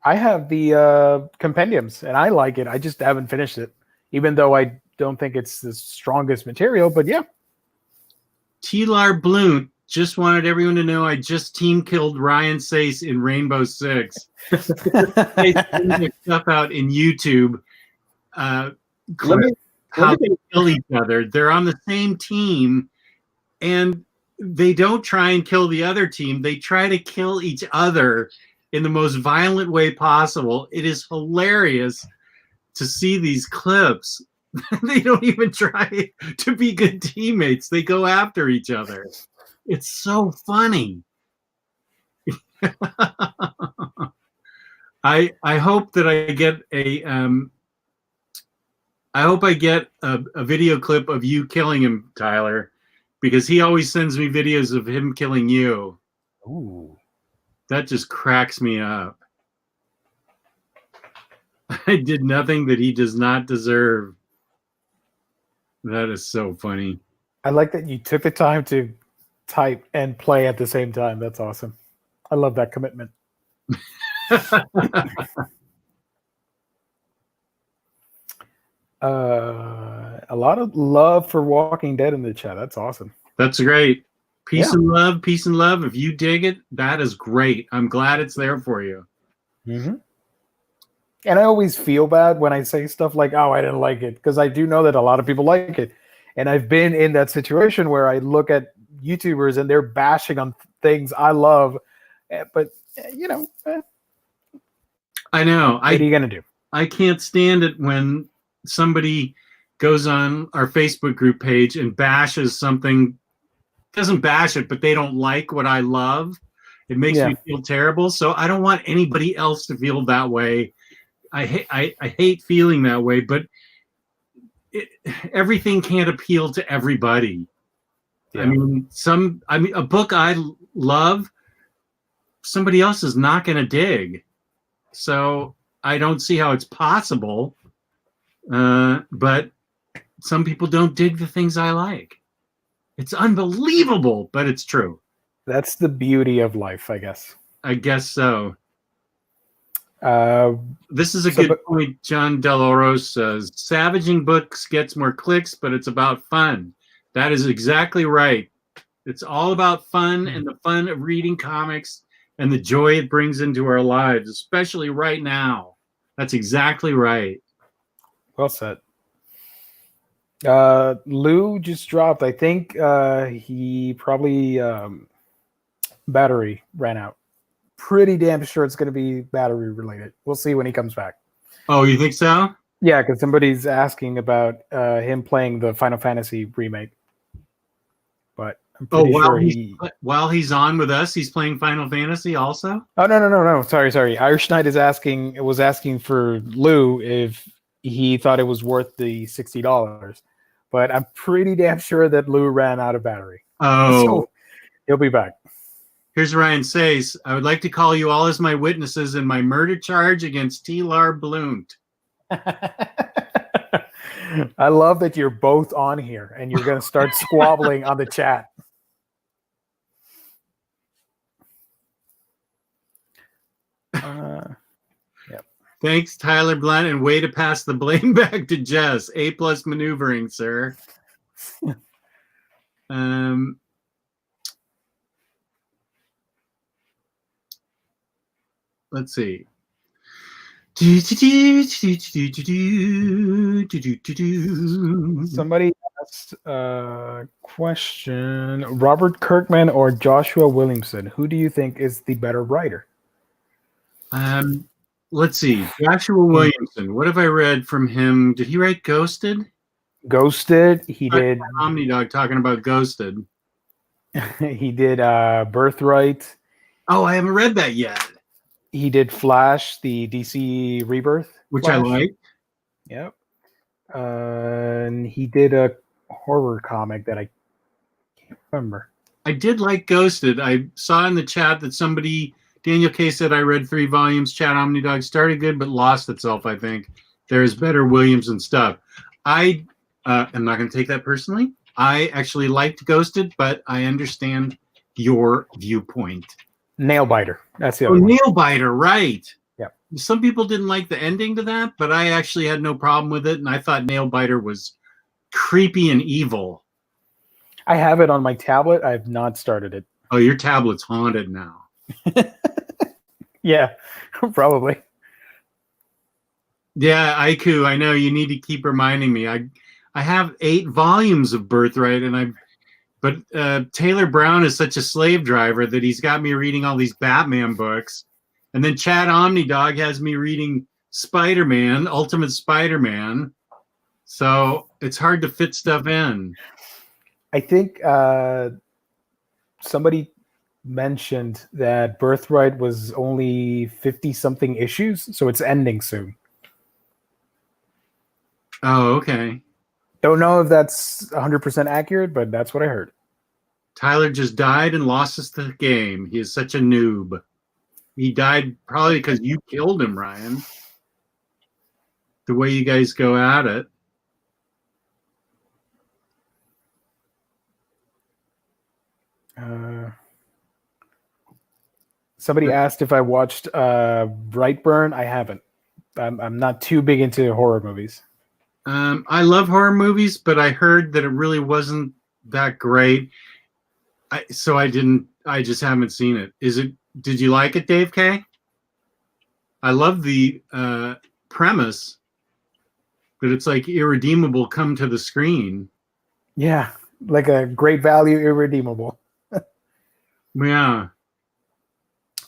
I have the compendiums, and I like it. I just haven't finished it, even though I don't think it's the strongest material. But yeah. T-Lar Blunt just wanted everyone to know I just team killed Ryan Sace in Rainbow Six. They send their stuff out in YouTube. How they kill each other. They're on the same team, and they don't try and kill the other team. They try to kill each other in the most violent way possible. It is hilarious to see these clips. They don't even try to be good teammates. They go after each other. It's so funny. I hope that I get a video clip of you killing him, Tyler, because he always sends me videos of him killing you. Ooh. That just cracks me up. I did nothing that he does not deserve. That is so funny. I like that you took the time to type and play at the same time. That's awesome. I love that commitment. A lot of love for Walking Dead in the chat. That's awesome. That's great. Peace and love. Peace and love. If you dig it, that is great. I'm glad it's there for you. Mm-hmm. And I always feel bad when I say stuff like, oh, I didn't like it, because I do know that a lot of people like it. And I've been in that situation where I look at YouTubers and they're bashing on things I love. But, you know. I know. What are you going to do? I can't stand it when somebody goes on our Facebook group page and bashes something. Doesn't bash it, but they don't like what I love. It makes me feel terrible. So I don't want anybody else to feel that way. I hate feeling that way, but everything can't appeal to everybody. Yeah. I mean, a book I love, somebody else is not going to dig. So I don't see how it's possible. But some people don't dig the things I like. It's unbelievable, but it's true. That's the beauty of life, I guess. I guess so. This is a good point. John Deloros says, savaging books gets more clicks, but it's about fun. That is exactly right. It's all about fun and the fun of reading comics and the joy it brings into our lives, especially right now. That's exactly right. Well said. Lou just dropped. I think he probably battery ran out. Pretty damn sure it's going to be battery related. We'll see when he comes back. Oh, you think so? Yeah, because somebody's asking about him playing the Final Fantasy remake. But I'm pretty sure while he's on with us, he's playing Final Fantasy also? Oh, no. Sorry. Irish Knight was asking for Lou if he thought it was worth the $60. But I'm pretty damn sure that Lou ran out of battery. Oh. So he'll be back. Here's Ryan says, I would like to call you all as my witnesses in my murder charge against T-Lar Blunt. I love that you're both on here and you're going to start squabbling on the chat. Yep. Thanks, Tyler Blunt, and way to pass the blame back to Jess. A+ maneuvering, sir. Let's see. Somebody asked a question. Robert Kirkman or Joshua Williamson? Who do you think is the better writer? Let's see. Joshua Williamson. What have I read from him? Did he write Ghosted? Ghosted. He did. Omnidog talking about Ghosted. He did Birthright. Oh, I haven't read that yet. He did Flash, the DC Rebirth, which Flash. I like. Yep. And he did a horror comic that I can't remember. I did like Ghosted. I saw in the chat that somebody, Daniel K, said I read 3 volumes. Chat Omnidog started good, but lost itself, I think. There's better Williams and stuff. I am not going to take that personally. I actually liked Ghosted, but I understand your viewpoint. Nailbiter. That's the other one. Nailbiter, right. Yep. Some people didn't like the ending to that, but I actually had no problem with it, and I thought Nailbiter was creepy and evil. I have it on my tablet. I have not started it. Oh, your tablet's haunted now. Yeah, probably. Yeah, Aiku, I know you need to keep reminding me. I have 8 volumes of Birthright, but Taylor Brown is such a slave driver that he's got me reading all these Batman books, and then Chad Omnidog has me reading Spider-Man, Ultimate Spider-Man. So it's hard to fit stuff in. I think somebody mentioned that Birthright was only 50-something issues, so it's ending soon. Oh, okay. Don't know if that's 100% accurate, but that's what I heard. Tyler just died and lost us the game. He is such a noob. He died probably because you killed him, Ryan. The way you guys go at it. Somebody asked if I watched Brightburn. I haven't. I'm not too big into horror movies. I love horror movies, but I heard that it really wasn't that great. I just haven't seen it. Did you like it, Dave K? I love the premise that it's like irredeemable come to the screen. Yeah, like a great value, irredeemable. Yeah.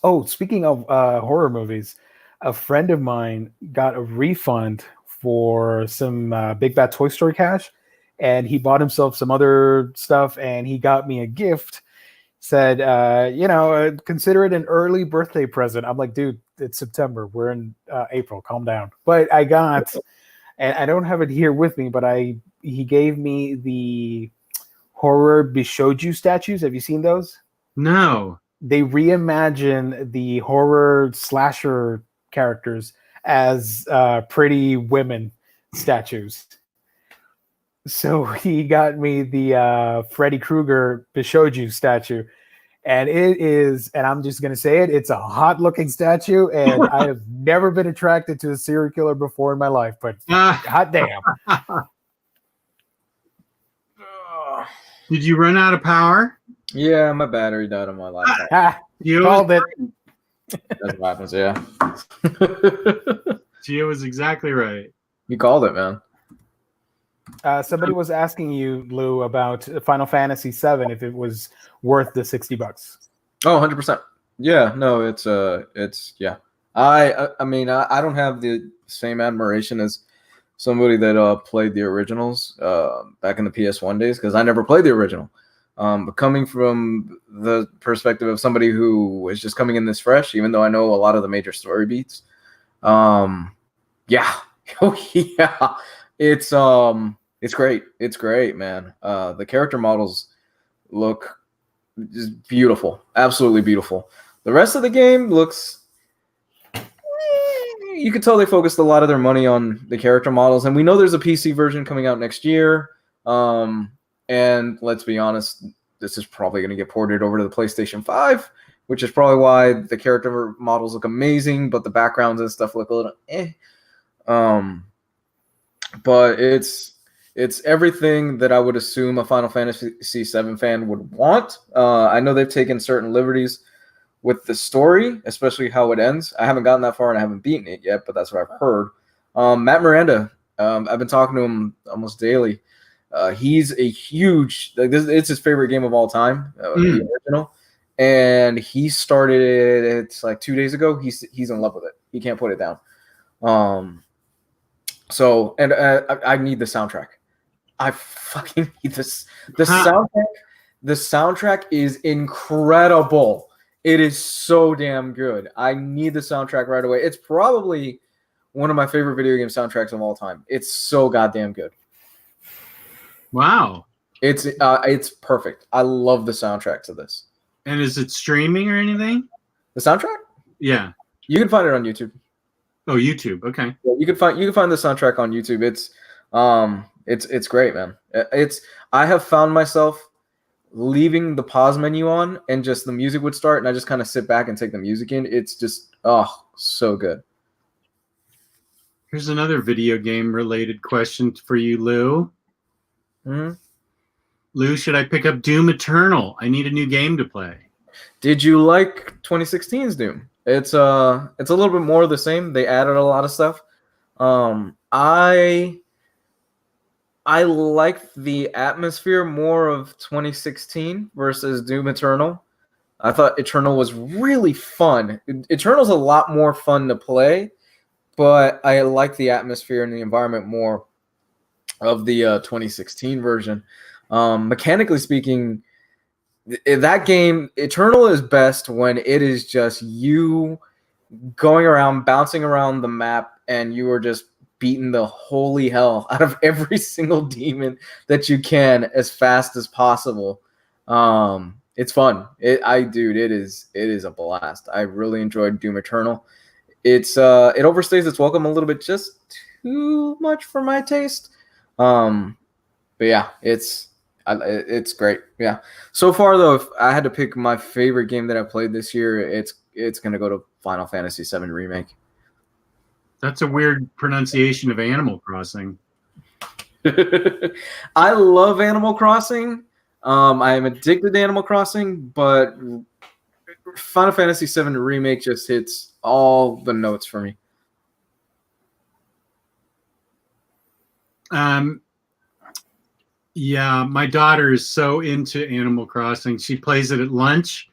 Oh, speaking of horror movies, a friend of mine got a refund for some Big Bad Toy Story cash, and he bought himself some other stuff, and he got me a gift. Said, consider it an early birthday present. I'm like, dude, it's September. We're in April. Calm down. But I got, and I don't have it here with me, but he gave me the horror Bishoju statues. Have you seen those? No. They reimagine the horror slasher characters as pretty women statues. So he got me the Freddy Krueger Bishoju statue, and it is, and I'm just going to say it, it's a hot-looking statue, and I have never been attracted to a serial killer before in my life, but hot damn. Did you run out of power? Yeah, my battery died on my laptop. Called it. That's what happens, yeah. Gio was exactly right. You called it, man. Somebody was asking you, Lou, about Final Fantasy VII, if it was worth the $60. Oh, 100%. Yeah, no, it's yeah. I mean, I don't have the same admiration as somebody that played the originals back in the PS1 days, because I never played the original. But coming from the perspective of somebody who is just coming in this fresh, even though I know a lot of the major story beats, yeah, oh yeah, it's great. It's great, man. The character models look just beautiful, absolutely beautiful. The rest of the game looks. You could tell they focused a lot of their money on the character models, and we know there's a PC version coming out next year. And let's be honest, this is probably going to get ported over to the PlayStation 5, which is probably why the character models look amazing, but the backgrounds and stuff look a little But it's everything that I would assume a Final Fantasy VII fan would want. I know they've taken certain liberties with the story, especially how it ends. I haven't gotten that far and I haven't beaten it yet, but that's what I've heard. Matt Miranda, I've been talking to him almost daily. He's a huge, it's his favorite game of all time, the original. And he started it like 2 days ago. He's in love with it. He can't put it down. So, and I need the soundtrack. I fucking need this. The soundtrack is incredible. It is so damn good. I need the soundtrack right away. It's probably one of my favorite video game soundtracks of all time. It's so goddamn good. Wow. It's perfect. I love the soundtrack to this. And is it streaming or anything? The soundtrack? Yeah. You can find it on YouTube. Oh, YouTube. Okay. Yeah, you can find the soundtrack on YouTube. It's great, man. I have found myself leaving the pause menu on and just the music would start and I just kind of sit back and take the music in. It's just so good. Here's another video game related question for you, Lou. Mm-hmm. Lou, should I pick up Doom Eternal? I need a new game to play. Did you like 2016's Doom? It's a little bit more of the same. They added a lot of stuff. I liked the atmosphere more of 2016 versus Doom Eternal. I thought Eternal was really fun. Eternal's a lot more fun to play, but I like the atmosphere and the environment more of the 2016 version. Mechanically speaking, that game, Eternal, is best when it is just you going around, bouncing around the map, and you are just beating the holy hell out of every single demon that you can as fast as possible. It's fun. It is a blast. I really enjoyed Doom Eternal. It overstays its welcome a little bit, just too much for my taste. But yeah, it's great. Yeah. So far though, if I had to pick my favorite game that I played this year, it's gonna go to Final Fantasy VII Remake. That's a weird pronunciation of Animal Crossing. I love Animal Crossing. I am addicted to Animal Crossing, but Final Fantasy VII Remake just hits all the notes for me. Yeah, my daughter is so into Animal Crossing. She plays it at lunch,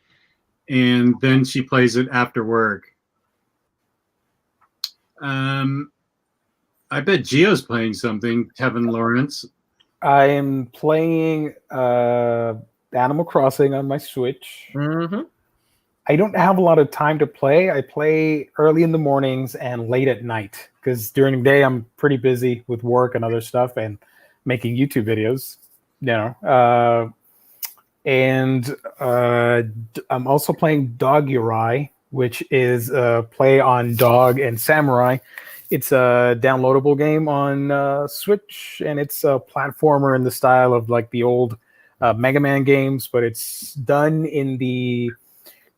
and then she plays it after work. I bet Gio's playing something, Kevin Lawrence. I am playing Animal Crossing on my Switch. Mm-hmm. I don't have a lot of time to play. I play early in the mornings and late at night because during the day I'm pretty busy with work and other stuff and making YouTube videos. I'm also playing Dog-Uri, which is a play on dog and samurai. It's a downloadable game on Switch, and it's a platformer in the style of like the old Mega Man games, but it's done in the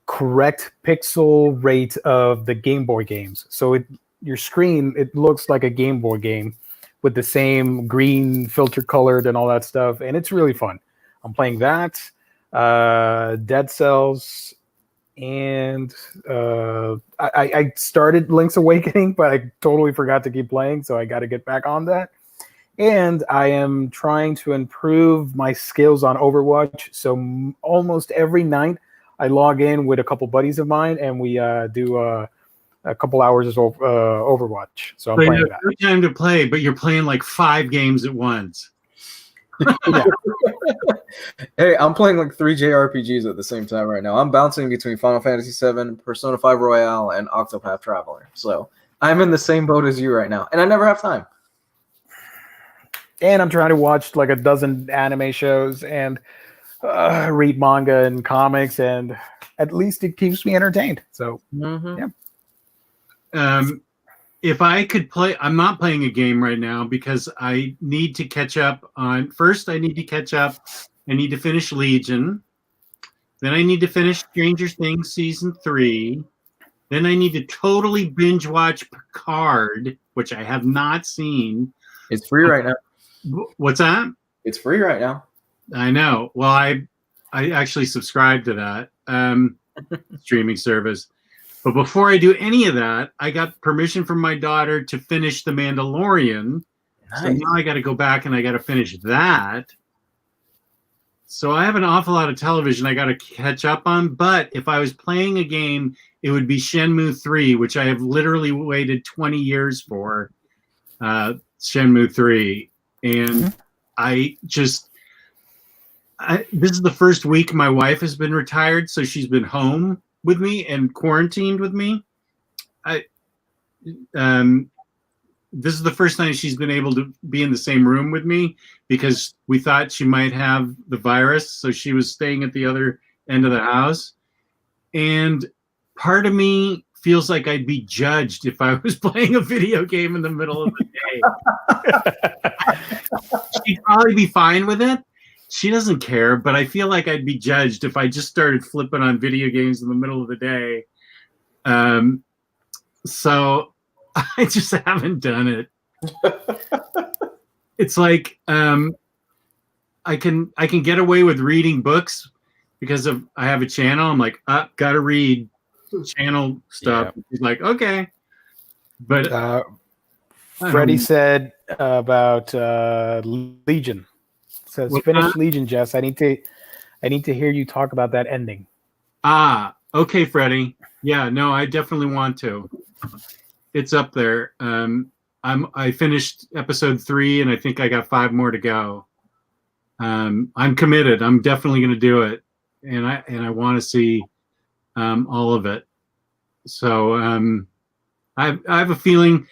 correct pixel rate of the Game Boy games. So your screen, it looks like a Game Boy game with the same green filter colored and all that stuff, and it's really fun. I'm playing that, Dead Cells, and I started Link's Awakening, but I totally forgot to keep playing, so I got to get back on that. And I am trying to improve my skills on Overwatch, so almost every night I log in with a couple buddies of mine, and we do a couple hours of Overwatch. So I'm playing that. No time to play, but you're playing like 5 games at once. Yeah. Hey, I'm playing like 3 JRPGs at the same time right now. I'm bouncing between Final Fantasy VII, Persona 5 Royale, and Octopath Traveler. So I'm in the same boat as you right now, and I never have time. And I'm trying to watch like a dozen anime shows and read manga and comics, and at least it keeps me entertained. So yeah. If I could play, I'm not playing a game right now because I need to catch up on. First, I need to catch up. I need to finish Legion. Then I need to finish Stranger Things season 3. Then I need to totally binge watch Picard, which I have not seen. It's free right now. What's that? It's free right now. I know. Well, I actually subscribe to that streaming service. But before I do any of that, I got permission from my daughter to finish The Mandalorian. Nice. So now I got to go back and I got to finish that. So I have an awful lot of television I got to catch up on. But if I was playing a game, it would be Shenmue 3, which I have literally waited 20 years for. Shenmue 3. And this is the first week my wife has been retired, so she's been home with me and quarantined with me. This is the first time she's been able to be in the same room with me because we thought she might have the virus. So she was staying at the other end of the house. And part of me feels like I'd be judged if I was playing a video game in the middle of the day. She'd probably be fine with it. She doesn't care, but I feel like I'd be judged if I just started flipping on video games in the middle of the day. So I just haven't done it. It's like I can get away with reading books because I have a channel. I'm like, gotta read channel stuff. Yeah. He's like, okay. But Freddie said about Legion. Says finish Legion, Jess. I need to hear you talk about that ending. Okay, Freddie. Yeah, no, I definitely want to. It's up there. I finished episode 3, and I think I got 5 more to go. I'm committed. I'm definitely going to do it, and I want to see all of it. So I have a feeling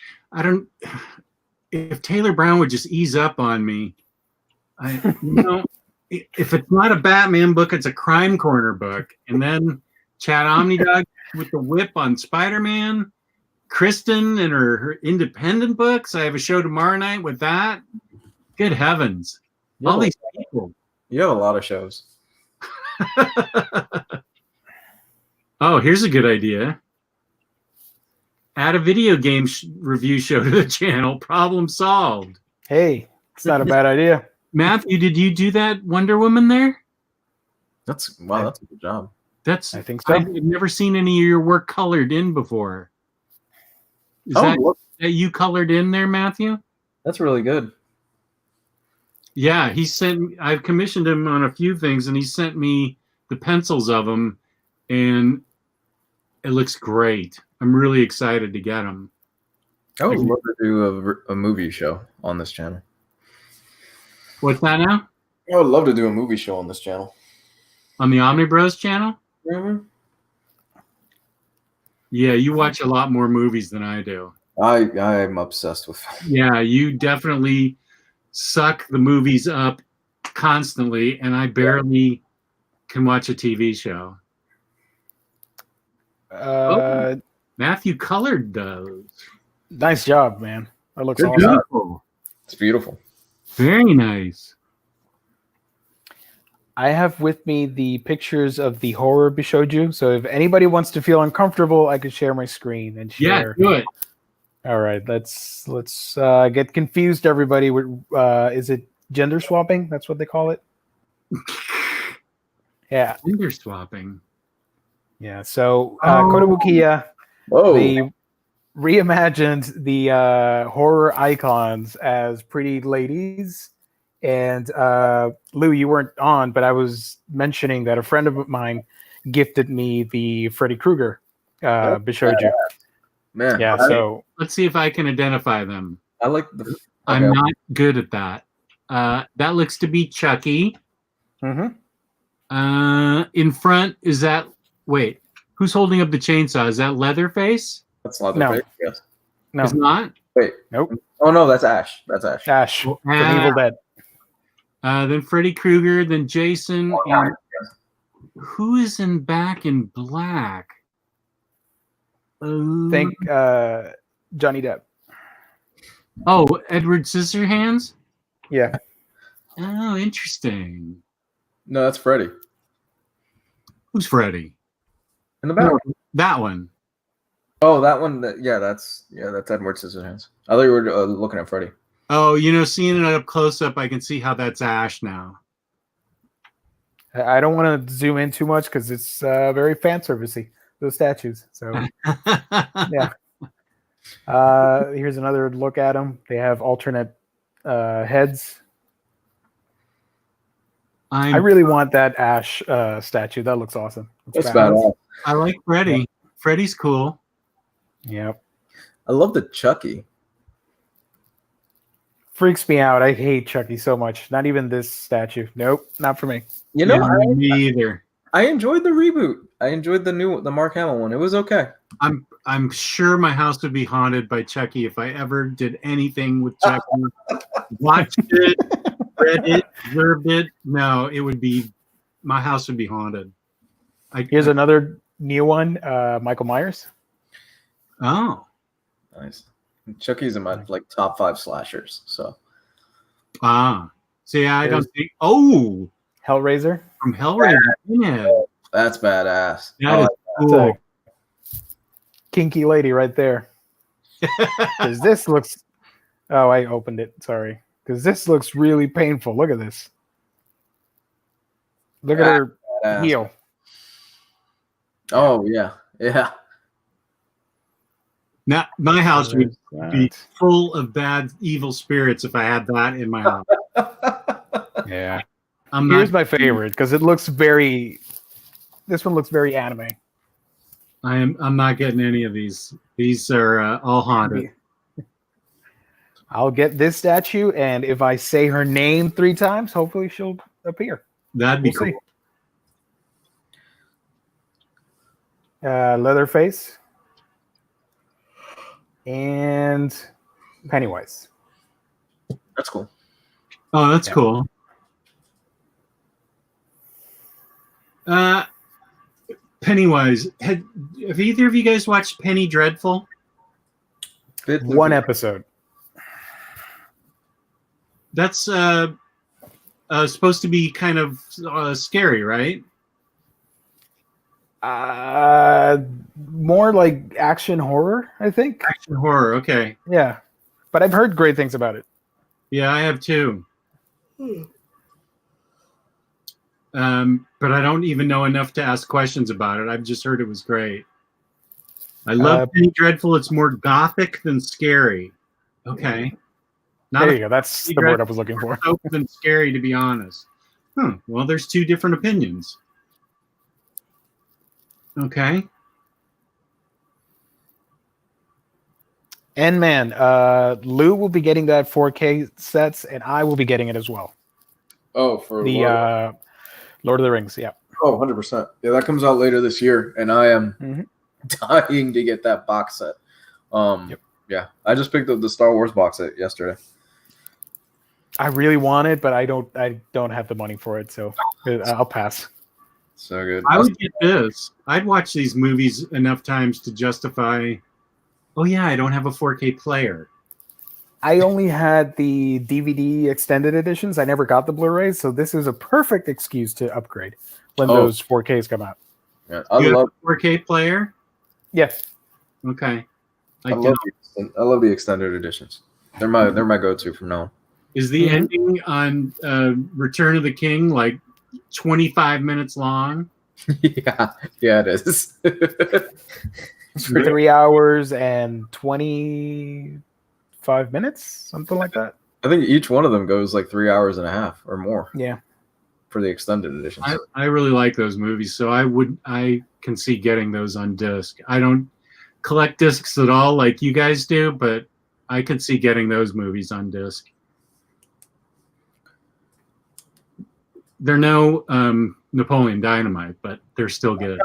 if Taylor Brown would just ease up on me. If it's not a Batman book, it's a Crime Corner book, and then Chad Omnidog with the whip on Spider-Man. Kristan and her independent books. I have a show tomorrow night with that. Good heavens. All these people. You have a lot of shows. Oh, here's a good idea. Add a video game review show to the channel. Problem solved. Hey, it's not a bad idea. Matthew, did you do that Wonder Woman there? That's a good job. I think so. I've never seen any of your work colored in before. Is that you colored in there, Matthew? That's really good. Yeah, I've commissioned him on a few things, and he sent me the pencils of them, and it looks great. I'm really excited to get them. I would love to do a movie show on this channel. What's that now? I would love to do a movie show on this channel. On the OmniBros channel? Mm-hmm. Yeah, you watch a lot more movies than I do. I'm obsessed with film. Yeah, you definitely suck the movies up constantly, and I barely can watch a TV show. Matthew colored those. Nice job, man. That looks They're awesome. beautiful. It's beautiful. Very nice. I have with me the pictures of the horror bishouju. So if anybody wants to feel uncomfortable, I could share my screen and share. Yeah, do it. All right, let's get confused, everybody. Is it gender swapping? That's what they call it. Yeah, Gender swapping. yeah. So Kotobukiya, they reimagined the horror icons as pretty ladies. And Lou, you weren't on, but I was mentioning that a friend of mine gifted me the Freddy Krueger bishouju. Man, yeah. So let's see if I can identify them. I like the. Okay. I'm not good at that. That looks to be Chucky. Mm-hmm. In front is that? Wait, who's holding up the chainsaw? Is that Leatherface? That's Leatherface. No. Yes. No. It's not. Wait. Nope. Oh no, that's Ash. That's Ash. Ash from Evil Dead. Then Freddy Krueger. Then Jason. And who is in Back in Black? Think Johnny Depp. Oh, Edward Scissorhands? Yeah. Oh, interesting. No, that's Freddy. Who's Freddy? In the back. No, that one. Oh, that one. That's Edward Scissorhands. I thought you were looking at Freddy. Oh, seeing it up close up, I can see how that's Ash now. I don't want to zoom in too much because it's very fan servicey, those statues. So yeah. Here's another look at them. They have alternate heads. I really want that Ash statue. That looks awesome. That's badass. I like Freddy. Freddy's cool. Yep. I love the Chucky. Freaks me out. I hate Chucky so much. Not even this statue. Nope, not for me. Me either. I enjoyed the reboot. I enjoyed the Mark Hamill one. It was okay. I'm sure my house would be haunted by Chucky if I ever did anything with Chucky. Watched it, read it, observed it. No, it would be my house would be haunted. Here's another new one, Michael Myers. Oh, Nice. Chucky's in my like top 5 slashers. So see, I don't think. Oh, Hellraiser. from Hellraiser. Yeah, that's badass. that is That's cool. a kinky lady right there. Because this looks. Oh, I opened it. Sorry. Because this looks really painful. Look at this. Look at her Badass. heel. Oh yeah, yeah. Now, my house would be That. full of bad, evil spirits if I had that in my house. Yeah. I'm Here's not. my favorite because it looks very. This one looks very anime. I'm not getting any of these. These are all haunted. I'll get this statue, and if I say her name 3 times, hopefully she'll appear. That'd be We'll cool. see. Leatherface and Pennywise. That's cool. Oh, that's Yeah. cool. Pennywise. Have either of you guys watched Penny Dreadful? One episode. That's supposed to be kind of scary, right? More like action horror, I think. Action horror. Okay. Yeah, but I've heard great things about it. Yeah, I have too. But I don't even know enough to ask questions about it. I've just heard it was great. I love Penny Dreadful. It's more gothic than scary. Okay. There you go. That's the word I was looking for. More than scary, to be honest. Well, there's 2 different opinions. Okay. And man, Lou will be getting that 4K sets, and I will be getting it as well. Oh, for The Lord of the Rings. Yeah. Oh, 100%. Yeah, that comes out later this year, and I am dying to get that box set. Yep. Yeah, I just picked up the Star Wars box set yesterday. I really want it, but I don't have the money for it, so I'll pass. So good. I would get this. I'd watch these movies enough times to justify, oh yeah, I don't have a 4K player. I only had the DVD extended editions. I never got the Blu-rays, so this is a perfect excuse to upgrade when those 4Ks come out. Yeah, You have a 4K player? Yes. Okay. I love the extended editions. They're my go-to from now on. Is the ending on Return of the King like 25 minutes long? yeah, it is. It's for 3 hours and 25 minutes, something like that. I think each one of them goes like 3 hours and a half or more. Yeah. For the extended editions. I really like those movies, so I can see getting those on disc. I don't collect discs at all like you guys do, but I could see getting those movies on disc. They're no Napoleon Dynamite, but they're still good.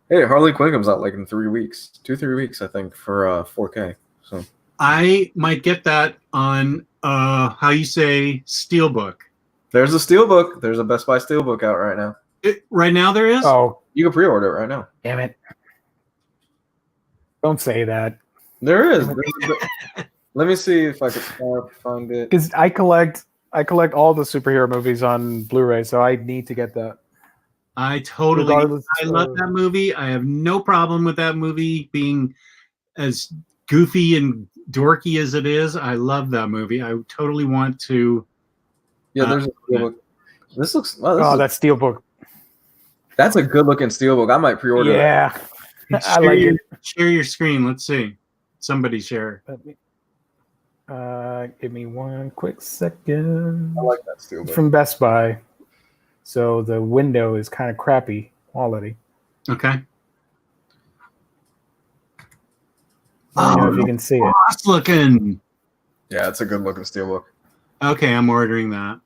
Hey, Harley Quinn comes out like in 3 weeks, 2-3 weeks, I think, for 4K. So I might get that on how you say Steelbook. there's a Steelbook. There's a Best Buy Steelbook out right now. Right now there is. Oh, You can pre-order it right now. damn it. Don't say that. There is. Let me see if I can find it. Because I collect all the superhero movies on Blu-ray, so I need to get that. I Regardless love of- that movie. I have no problem with that movie being as goofy and dorky as it is. I love that movie. I totally want to. Yeah, there's a Steelbook. This looks. That Steelbook. That's a good looking Steelbook. I might pre-order that. Yeah. I Share like your, it. share your screen. Let's see. Somebody share. Let me, give me one quick second. I like that It's Steelbook. from Best Buy, so the window is kind of crappy quality. Okay. I don't know if you can see it. Boss looking. Yeah, it's a good looking Steelbook. Okay, I'm ordering that.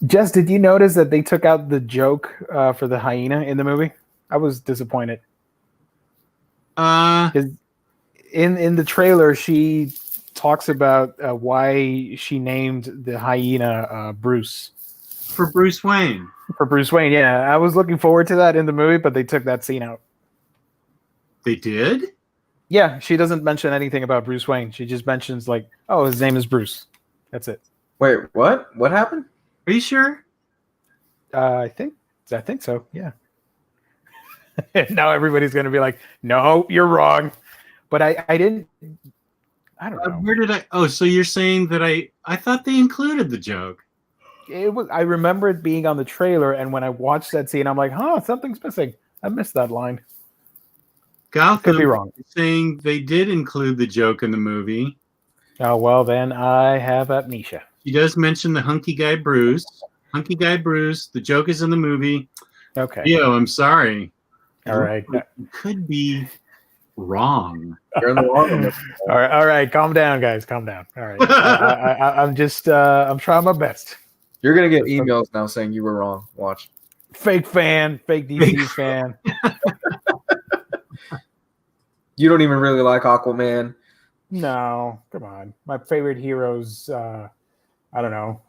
Jess, did you notice that they took out the joke for the hyena in the movie? I was disappointed. 'Cause in the trailer, she talks about why she named the hyena Bruce. For Bruce Wayne. For Bruce Wayne, yeah. I was looking forward to that in the movie, but they took that scene out. They did? Yeah, she doesn't mention anything about Bruce Wayne. She just mentions like, oh, his name is Bruce. That's it. Wait, what? What happened? Are you sure? I think so. Yeah. Now everybody's gonna be like, no, you're wrong. But I didn't. I don't know. Where did I? Oh, so you're saying that I thought they included the joke. It was. I remember it being on the trailer, and when I watched that scene, I'm like, huh, something's missing. I missed that line. Gotham Could be wrong. is saying they did include the joke in the movie. Oh well, then I have amnesia. He does mention the hunky guy Bruce. Hunky guy Bruce. The joke is in the movie. Okay. Yo, I'm sorry. All right. You could be wrong. You're in the wrong one. All right. Calm down, guys. Calm down. All right. I'm just. I'm trying my best. You're gonna get emails now saying you were wrong. Watch. Fake fan. Fake DC fan. You don't even really like Aquaman. No, come on. My favorite heroes. I don't know.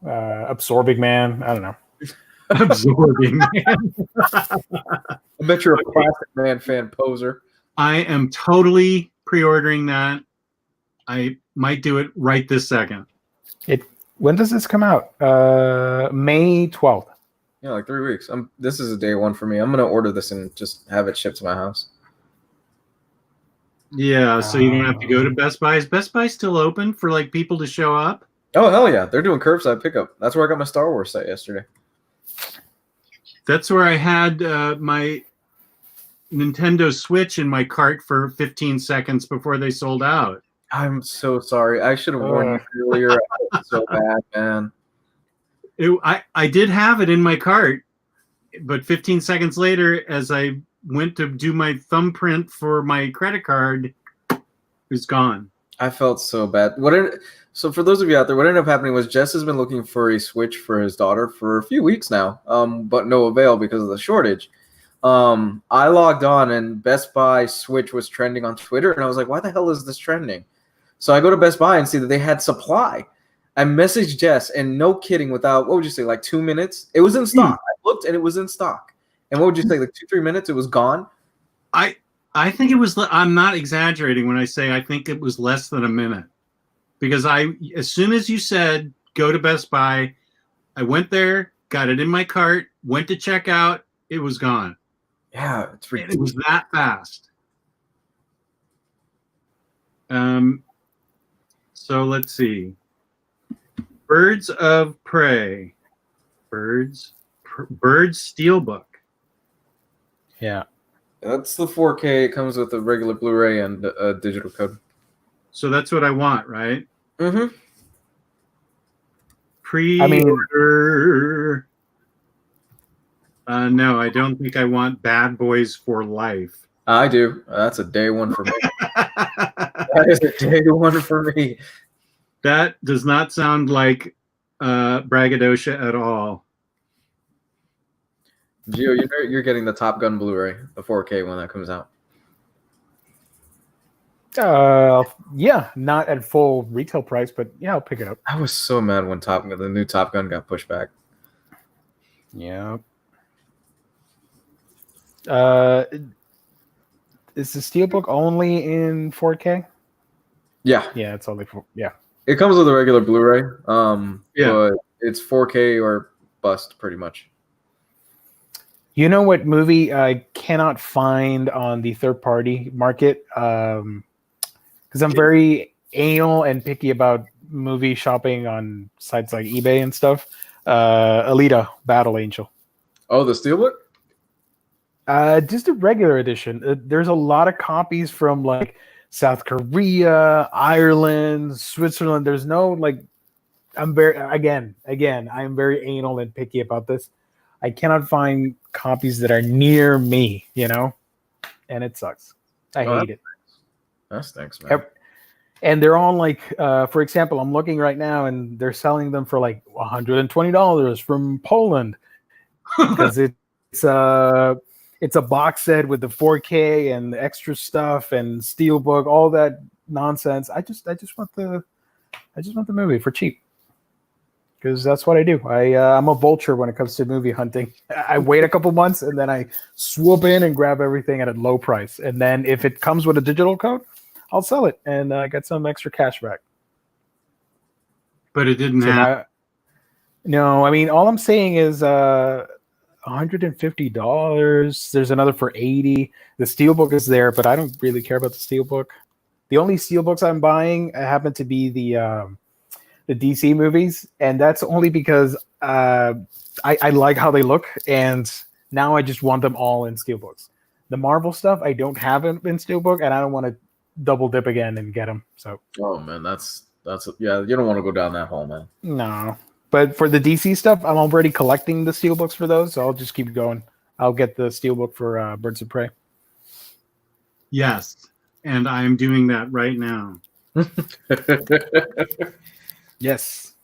Absorbing Man. I don't know. Absorbing Man. I bet you're a Plastic Man fan poser. I am totally pre-ordering that. I might do it right this second. When does this come out? May 12th. Yeah, like 3 weeks. This is a day one for me. I'm gonna order this and just have it shipped to my house. Yeah, so you don't have to go to Best Buy. Is Best Buy still open for like people to show up? Oh hell yeah, they're doing curbside pickup. That's where I got my Star Wars set yesterday. That's where I had my Nintendo Switch in my cart for 15 seconds before they sold out. I'm so sorry. I should have warned you earlier. I felt so bad, man. I did have it in my cart, but 15 seconds later, as I went to do my thumbprint for my credit card, it was gone. I felt so bad. So for those of you out there, what ended up happening was Jess has been looking for a Switch for his daughter for a few weeks now, but no avail because of the shortage. I logged on and Best Buy Switch was trending on Twitter, and I was like, why the hell is this trending? So I go to Best Buy and see that they had supply. I messaged Jess, and no kidding, without, what would you say, like 2 minutes? It was in stock. I looked, and it was in stock. And what would you say, like 2-3 minutes? It was gone? I think it was, I'm not exaggerating when I say I think it was less than a minute. Because as soon as you said, go to Best Buy, I went there, got it in my cart, went to check out, it was gone. Yeah, it's ridiculous. It was that fast. So let's see. Birds of Prey. Birds Steelbook. Yeah. That's the 4K. It comes with a regular Blu-ray and a digital code. So that's what I want, right? Mm-hmm. Pre-order. No, I don't think I want Bad Boys for Life. I do. That's a day one for me. That is a day one for me. That does not sound like braggadocio at all. Gio, you're getting the Top Gun Blu-ray, the 4K when that comes out. Yeah, not at full retail price, but yeah, I'll pick it up. I was so mad when the new Top Gun got pushed back. Yeah. Is the Steelbook only in 4K? Yeah. Yeah, it's only yeah. It comes with a regular Blu-ray. Yeah. But it's 4K or bust pretty much. You know what movie I cannot find on the third-party market? Because I'm very anal and picky about movie shopping on sites like eBay and stuff. Alita, Battle Angel. Oh, the Steelbook? Just a regular edition. There's a lot of copies from like South Korea, Ireland, Switzerland. There's no like. I'm very anal and picky about this. I cannot find copies that are near me, and it sucks. I hate it. That stinks, man. And they're on like, for example, I'm looking right now, and they're selling them for like $120 from Poland because it's a box set with the 4K and the extra stuff and steelbook, all that nonsense. I just want the movie for cheap because that's what I do. I'm a vulture when it comes to movie hunting. I wait a couple months and then I swoop in and grab everything at a low price. And then if it comes with a digital code, I'll sell it and get some extra cash back. But it didn't happen. No, I mean, all I'm saying is $150. There's another for $80. The steelbook is there, but I don't really care about the steelbook. The only steelbooks I'm buying happen to be the DC movies, and that's only because I like how they look, and now I just want them all in steelbooks. The Marvel stuff, I don't have them in steelbook, and I don't want to double dip again and get them. So. Oh man, that's yeah. You don't want to go down that hole, man. No, but for the DC stuff, I'm already collecting the steelbooks for those, so I'll just keep going. I'll get the steelbook for Birds of Prey. Yes, and I'm doing that right now. Yes.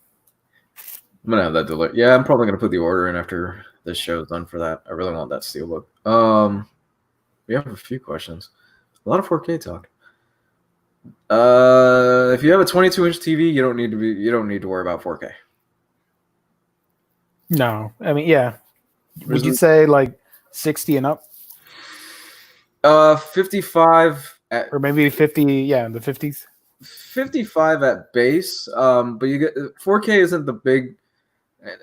I'm gonna have that delivered. Yeah, I'm probably gonna put the order in after this show's done for that. I really want that steelbook. We have a few questions. A lot of 4K talk. If you have a 22-inch TV, you don't need to worry about 4K. No, I mean, yeah. Would you say like 60 and up? 55 or maybe 50? Yeah, in the 50s. 55 at base. But you get 4K isn't the big,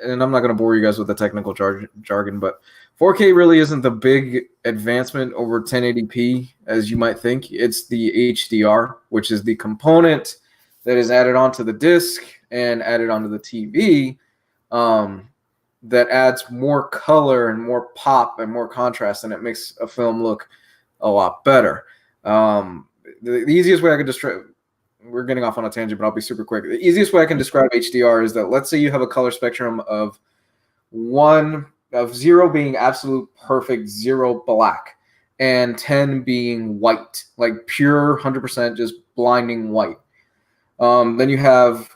and I'm not going to bore you guys with the technical jargon, but 4K really isn't the big advancement over 1080p as you might think. It's the HDR, which is the component that is added onto the disc and added onto the TV, that adds more color and more pop and more contrast, and it makes a film look a lot better. The easiest way I could describe, we're getting off on a tangent, but I'll be super quick. The easiest way I can describe HDR is that let's say you have a color spectrum of 0 being absolute perfect, 0 black, and 10 being white, like pure 100% just blinding white. Then you have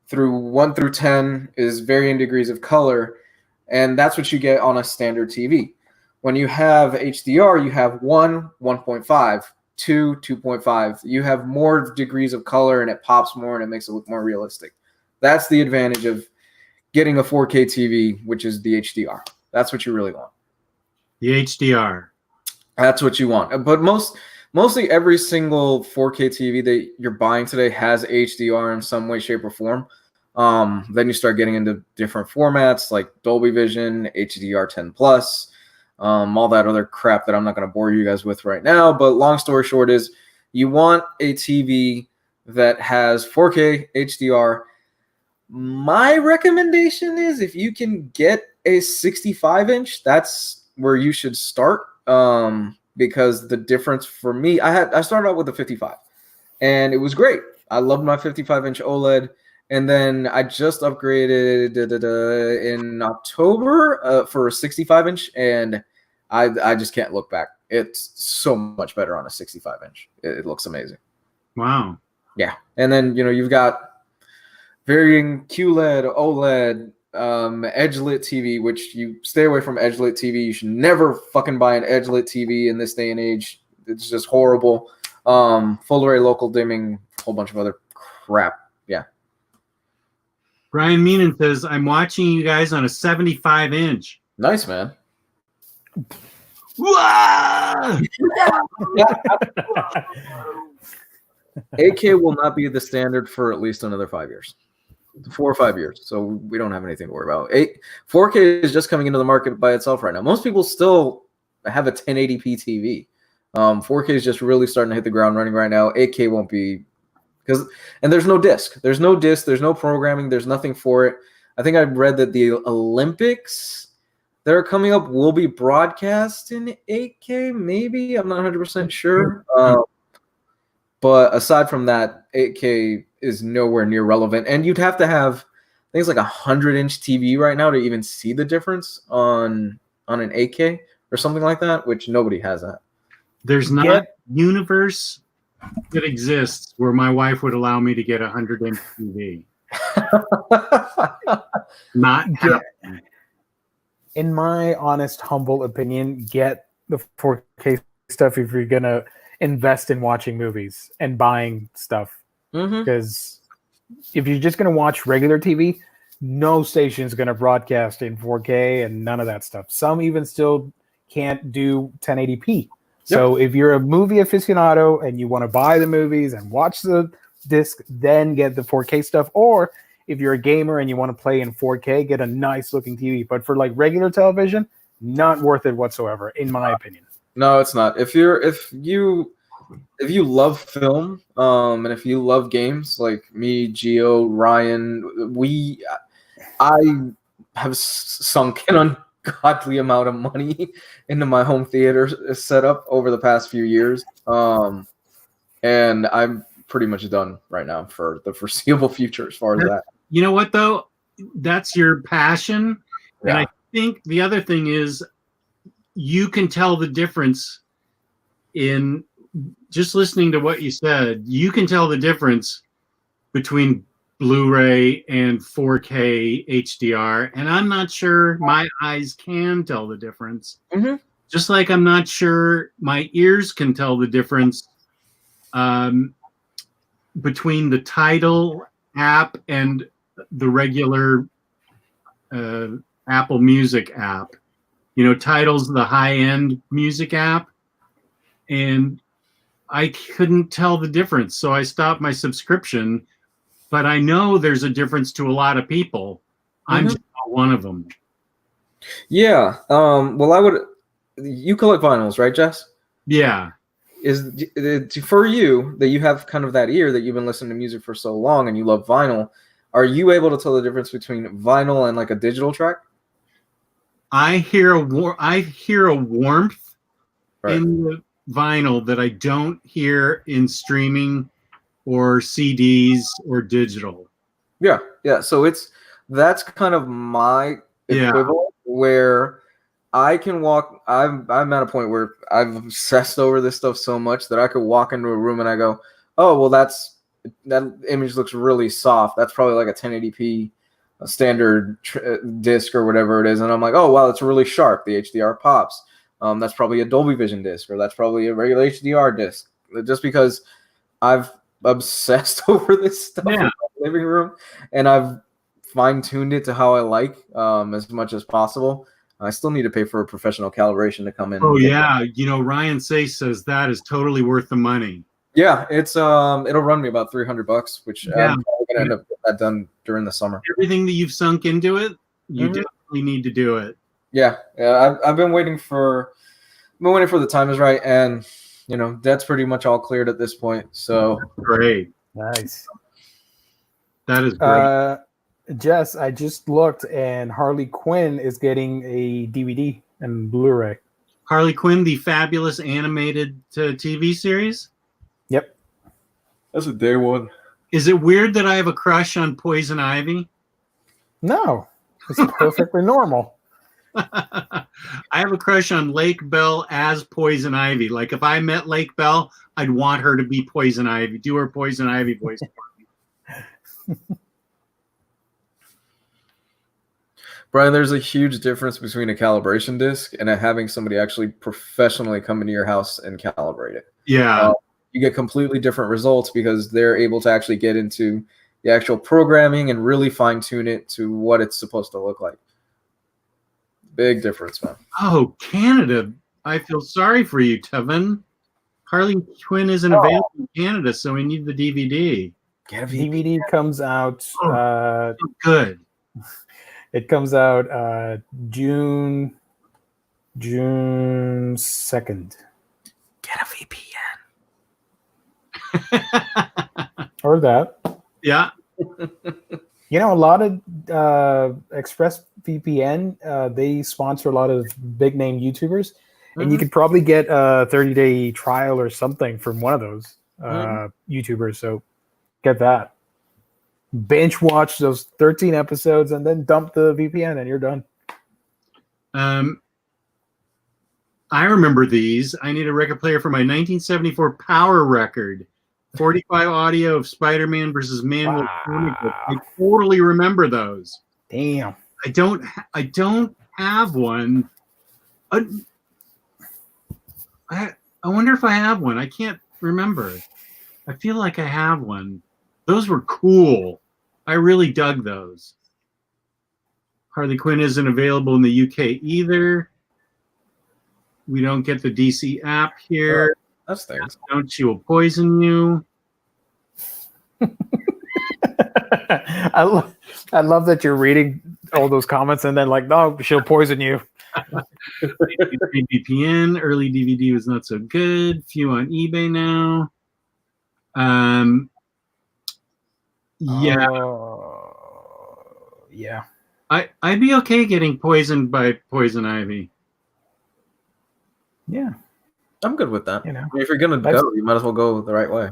through 1 through 10 is varying degrees of color, and that's what you get on a standard TV. When you have HDR, you have 1, 1.5, 2, 2.5. You have more degrees of color, and it pops more, and it makes it look more realistic. That's the advantage of getting a 4K TV, which is the HDR. That's what you really want. The HDR. That's what you want. But mostly every single 4K TV that you're buying today has HDR in some way, shape, or form. Then you start getting into different formats like Dolby Vision, HDR10 Plus, all that other crap that I'm not going to bore you guys with right now. But long story short is you want a TV that has 4K HDR. My recommendation is if you can get a 65-inch, that's where you should start, because the difference for me, I started out with a 55, and it was great. I loved my 55-inch OLED, and then I just upgraded in October for a 65-inch, and I just can't look back. It's so much better on a 65-inch. It looks amazing. Wow. Yeah, and then you've got varying QLED, OLED, edge-lit TV, which you stay away from edge-lit TV. You should never fucking buy an edge-lit TV in this day and age. It's just horrible. Full array local dimming, a whole bunch of other crap. Yeah. Brian Meenan says, I'm watching you guys on a 75-inch. Nice, man. Whoa! 8K will not be the standard for at least another 5 years. 4 or 5 years, so we don't have anything to worry about. 4K is just coming into the market by itself right now. Most people still have a 1080p TV. 4K is just really starting to hit the ground running right now. 8K won't be, and there's no disc. There's no disc. There's no programming. There's nothing for it. I think I read that the Olympics that are coming up will be broadcast in 8K. Maybe, I'm not 100% sure. But aside from that, 8K is nowhere near relevant. And you'd have to have things like a 100-inch TV right now to even see the difference on an 8K or something like that, which nobody has that. There's not universe that exists where my wife would allow me to get a 100-inch TV. Not happening. In my honest, humble opinion, get the 4K stuff if you're gonna invest in watching movies and buying stuff. Because if you're just gonna watch regular TV, no station's gonna broadcast in 4K and none of that stuff. Some even still can't do 1080p. So if you're a movie aficionado and you want to buy the movies and watch the disc, then get the 4K stuff. Or if you're a gamer and you want to play in 4K, get a nice looking TV. But for like regular television, not worth it whatsoever, in my opinion. No, it's not. If you love film, and if you love games like me, Gio, Ryan, I have sunk an ungodly amount of money into my home theater setup over the past few years, and I'm pretty much done right now for the foreseeable future as far as that. You know what, though? That's your passion. Yeah. And I think the other thing is you can tell the difference in just listening to what you said. You can tell the difference between Blu-ray and 4K HDR, and I'm not sure my eyes can tell the difference. Just like I'm not sure my ears can tell the difference between the Tidal app and the regular Apple Music app. You know, Tidal's the high-end music app, and I couldn't tell the difference, so I stopped my subscription. But I know there's a difference to a lot of people. I'm just not one of them. Yeah. Well, you collect vinyls, right, Jess? Yeah. Is for you that you have kind of that ear that you've been listening to music for so long and you love vinyl. Are you able to tell the difference between vinyl and like a digital track? I hear a warmth in the vinyl that I don't hear in streaming or CDs or digital. Yeah. So that's kind of my equivalent where I can walk. I'm at a point where I've obsessed over this stuff so much that I could walk into a room and I go, oh, well, that image looks really soft. That's probably like a 1080p standard disc or whatever it is. And I'm like, oh, wow, it's really sharp. The HDR pops. That's probably a Dolby Vision disc, or that's probably a regular HDR disc. Just because I've obsessed over this stuff in my living room and I've fine-tuned it to how I like as much as possible. I still need to pay for a professional calibration to come in. Oh yeah, you know, Ryan says that is totally worth the money. Yeah, it's it'll run me about $300, which I'm probably gonna end up getting that done during the summer. Everything that you've sunk into it, you definitely need to do it. Yeah. I've been waiting for the time is right, and you know that's pretty much all cleared at this point. So great, nice. That is great. Jess, I just looked, and Harley Quinn is getting a DVD and Blu-ray. Harley Quinn, the fabulous animated TV series? Yep. That's a day one. Is it weird that I have a crush on Poison Ivy? No. It's perfectly normal. I have a crush on Lake Bell as Poison Ivy. Like, if I met Lake Bell, I'd want her to be Poison Ivy. Do her Poison Ivy voice for me. Brian, there's a huge difference between a calibration disc and having somebody actually professionally come into your house and calibrate it. Yeah. You get completely different results because they're able to actually get into the actual programming and really fine-tune it to what it's supposed to look like. Big difference, man. Oh, Canada. I feel sorry for you, Tevin. Harley Quinn isn't available in Canada, so we need the DVD. DVD comes out. Good. It comes out June 2nd. Get a VPN. Or that. Yeah. You know, a lot of ExpressVPN, they sponsor a lot of big name YouTubers, and you could probably get a 30-day trial or something from one of those YouTubers. So get that. Binge watch those 13 episodes and then dump the VPN and you're done. I remember these. I need a record player for my 1974 Power record. 45 audio of Spider-Man versus Man with comic book. I totally remember those. Damn. I don't have one. I wonder if I have one. I can't remember. I feel like I have one. Those were cool. I really dug those. Harley Quinn isn't available in the UK either. We don't get the DC app here. That's things. Don't, she will poison you. I love that you're reading all those comments and then like, no, she'll poison you. VPN, early DVD was not so good. Few on eBay now. Yeah. Yeah. I'd be okay getting poisoned by poison ivy. Yeah. I'm good with that. You know, if you're gonna go, you might as well go the right way.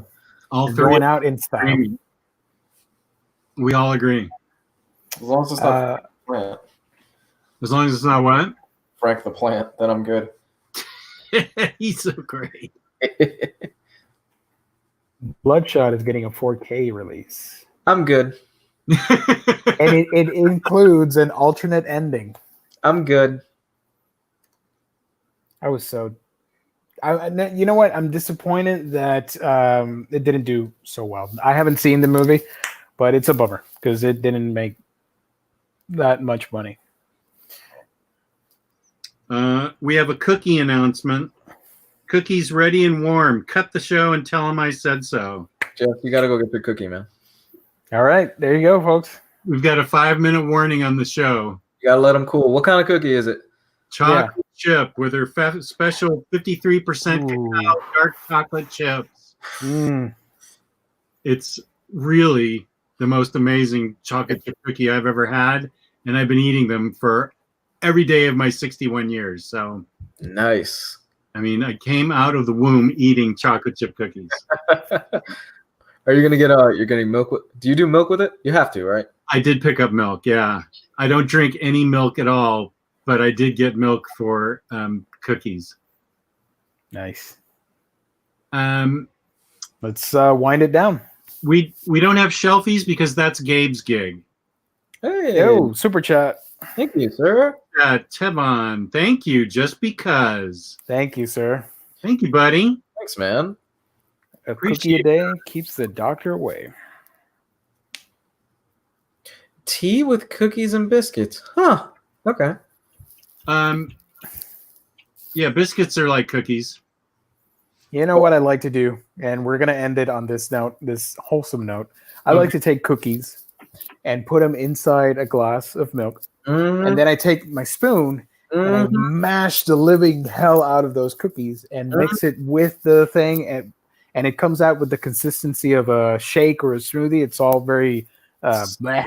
All you're three going out in style. We all agree. As long as it's not plant. As long as it's not what? Frank the Plant, then I'm good. He's so great. Bloodshot is getting a 4K release. I'm good. And it includes an alternate ending. I'm good. I was so... you know what? I'm disappointed that it didn't do so well. I haven't seen the movie, but it's a bummer because it didn't make that much money. We have a cookie announcement. Cookies ready and warm. Cut the show and tell them I said so. Jeff, you gotta go get the cookie, man. All right, there you go, folks. We've got a 5-minute warning on the show. You gotta let them cool. What kind of cookie is it? Chocolate chip with her special 53% cacao dark chocolate chips. It's really the most amazing chocolate chip cookie I've ever had, and I've been eating them for every day of my 61 years. So nice. I mean, I came out of the womb eating chocolate chip cookies. Are you gonna get you're getting milk with? Do you do milk with it? You have to, right? I did pick up milk. Yeah, I don't drink any milk at all, but I did get milk for cookies. Nice. Let's wind it down. We don't have shelfies because that's Gabe's gig. Hey, yo, super chat. Thank you, sir. Tevon, thank you. Just because. Thank you, sir. Thank you, buddy. Thanks, man. A cookie a day keeps the doctor away. Tea with cookies and biscuits. Huh. Okay. Yeah, biscuits are like cookies. You know what I like to do, and we're gonna end it on this note, this wholesome note. I like to take cookies and put them inside a glass of milk, and then I take my spoon and I mash the living hell out of those cookies and mix it with the thing, and it comes out with the consistency of a shake or a smoothie. It's all very bleh.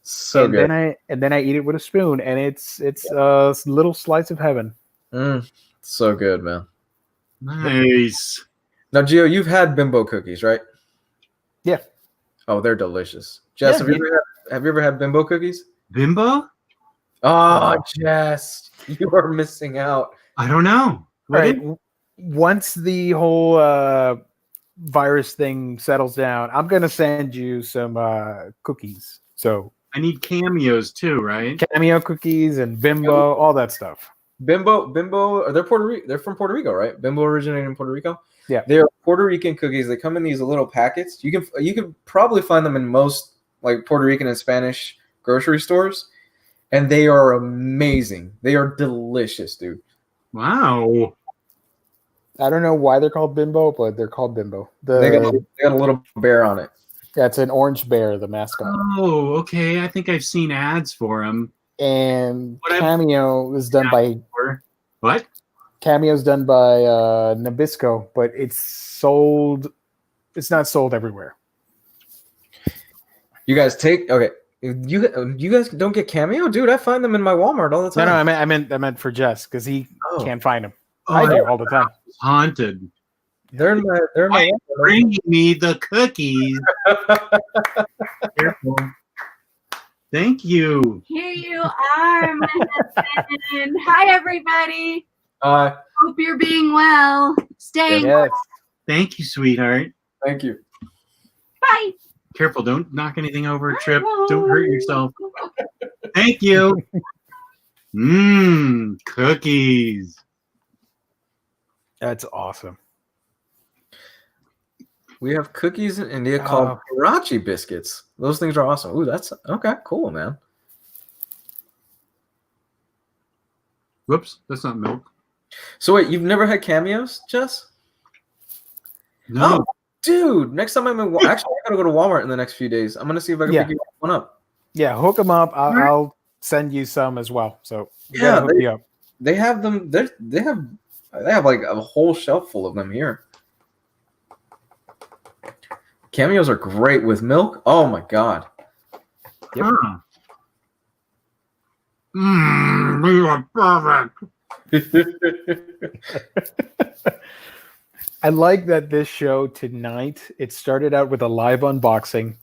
So and good. Then I eat it with a spoon, and it's a little slice of heaven. So good, man. Nice. Now, Gio, you've had bimbo cookies, right? Yeah. Oh, they're delicious. Jess, Yeah, have you ever had bimbo cookies? Bimbo? Oh, Jess, you are missing out. I don't know. All right. Once the whole virus thing settles down, I'm gonna send you some cookies. So I need cameos too, right? Cameo cookies and Bimbo, all that stuff. Bimbo, they're They're from Puerto Rico, right? Bimbo originated in Puerto Rico. Yeah, they are Puerto Rican cookies. They come in these little packets. You can probably find them in most like Puerto Rican and Spanish grocery stores, and they are amazing. They are delicious, dude. Wow. I don't know why they're called Bimbo, but they're called Bimbo. They got a little bear on it. Yeah, it's an orange bear, the mascot. Oh, okay. I think I've seen ads for them. And Cameo is done by what? Cameo's done by Nabisco, but it's sold. It's not sold everywhere. You guys you guys don't get Cameo, dude. I find them in my Walmart all the time. No, I meant for Jess because he can't find them. Oh, I do all the time. Haunted. They're in my bringing me the cookies. Careful. Thank you. Here you are, my husband. Hi, everybody. Hope you're being well. Staying well. Yes. Thank you, sweetheart. Thank you. Bye. Careful, don't knock anything over, Trip. Don't hurt yourself. Thank you. Cookies. That's awesome. We have cookies in India called Karachi biscuits. Those things are awesome. Ooh, that's okay. Cool, man. Whoops, that's not milk. So wait, you've never had cameos, Jess? No. Oh, dude, next time I'm in, actually, I gotta go to Walmart in the next few days. I'm gonna see if I can pick you one up. Yeah, hook them up. I'll send you some as well. So Yeah, hook you up. They have them. They have like a whole shelf full of them here. Cameos are great with milk. Oh my god. Yep. You are perfect. I like that this show tonight, it started out with a live unboxing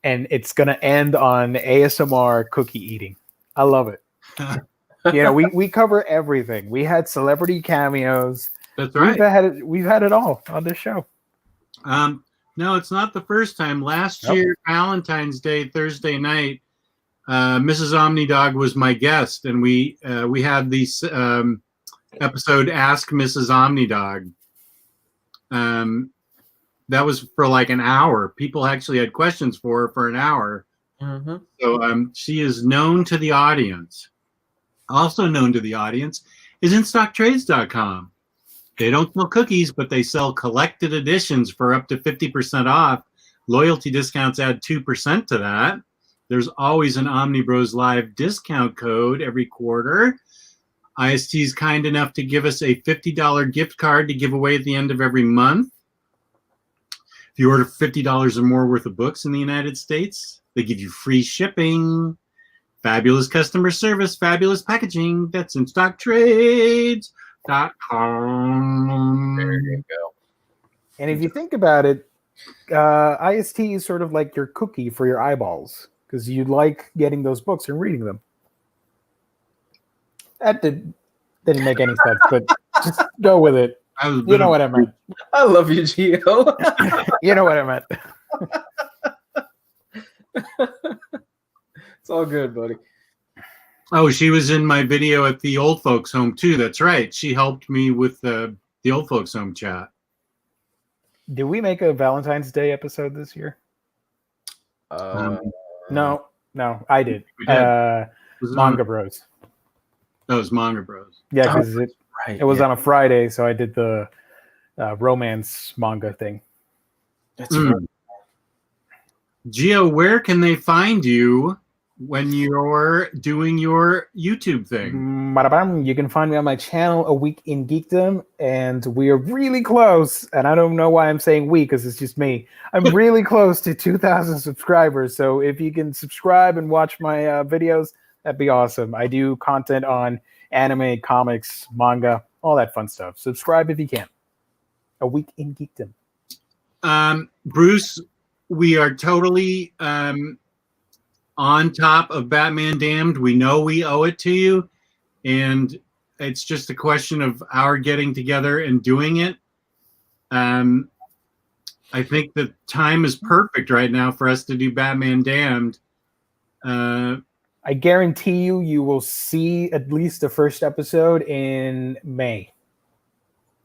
and it's going to end on ASMR cookie eating. I love it. We cover everything. We had celebrity cameos. That's right. We've had it all on this show. No, it's not the first time. Last year, Valentine's Day, Thursday night, Mrs. Omnidog was my guest, and we had this episode Ask Mrs. Omnidog. That was for like an hour. People actually had questions for her for an hour. Mm-hmm. So she is known to the audience. Also known to the audience is InStockTrades.com. They don't sell cookies, but they sell collected editions for up to 50% off. Loyalty discounts add 2% to that. There's always an Omnibroslive discount code every quarter. IST is kind enough to give us a $50 gift card to give away at the end of every month. If you order $50 or more worth of books in the United States, they give you free shipping, fabulous customer service, fabulous packaging. That's InStockTrades.com. There you go. And if you think about it, IST is sort of like your cookie for your eyeballs because you like getting those books and reading them. That didn't make any sense, but just go with it. You know what I meant. I love you, Gio. You know what I meant. It's all good, buddy. Oh, she was in my video at the old folks home too. That's right. She helped me with the old folks home chat. Did we make a Valentine's Day episode this year? No, I did. Manga Bros. That was Manga Bros. Yeah, because it was on a Friday, so I did the romance manga thing. That's right. Gio, where can they find you when you're doing your YouTube thing? You can find me on my channel, A Week in Geekdom, and we are really close. And I don't know why I'm saying we, because it's just me. I'm really close to 2,000 subscribers. So if you can subscribe and watch my videos, that'd be awesome. I do content on anime, comics, manga, all that fun stuff. Subscribe if you can. A Week in Geekdom. Bruce, we are totally on top of Batman Damned. We know we owe it to you, and it's just a question of our getting together and doing it. I think the time is perfect right now for us to do Batman Damned. I guarantee you will see at least the first episode in May.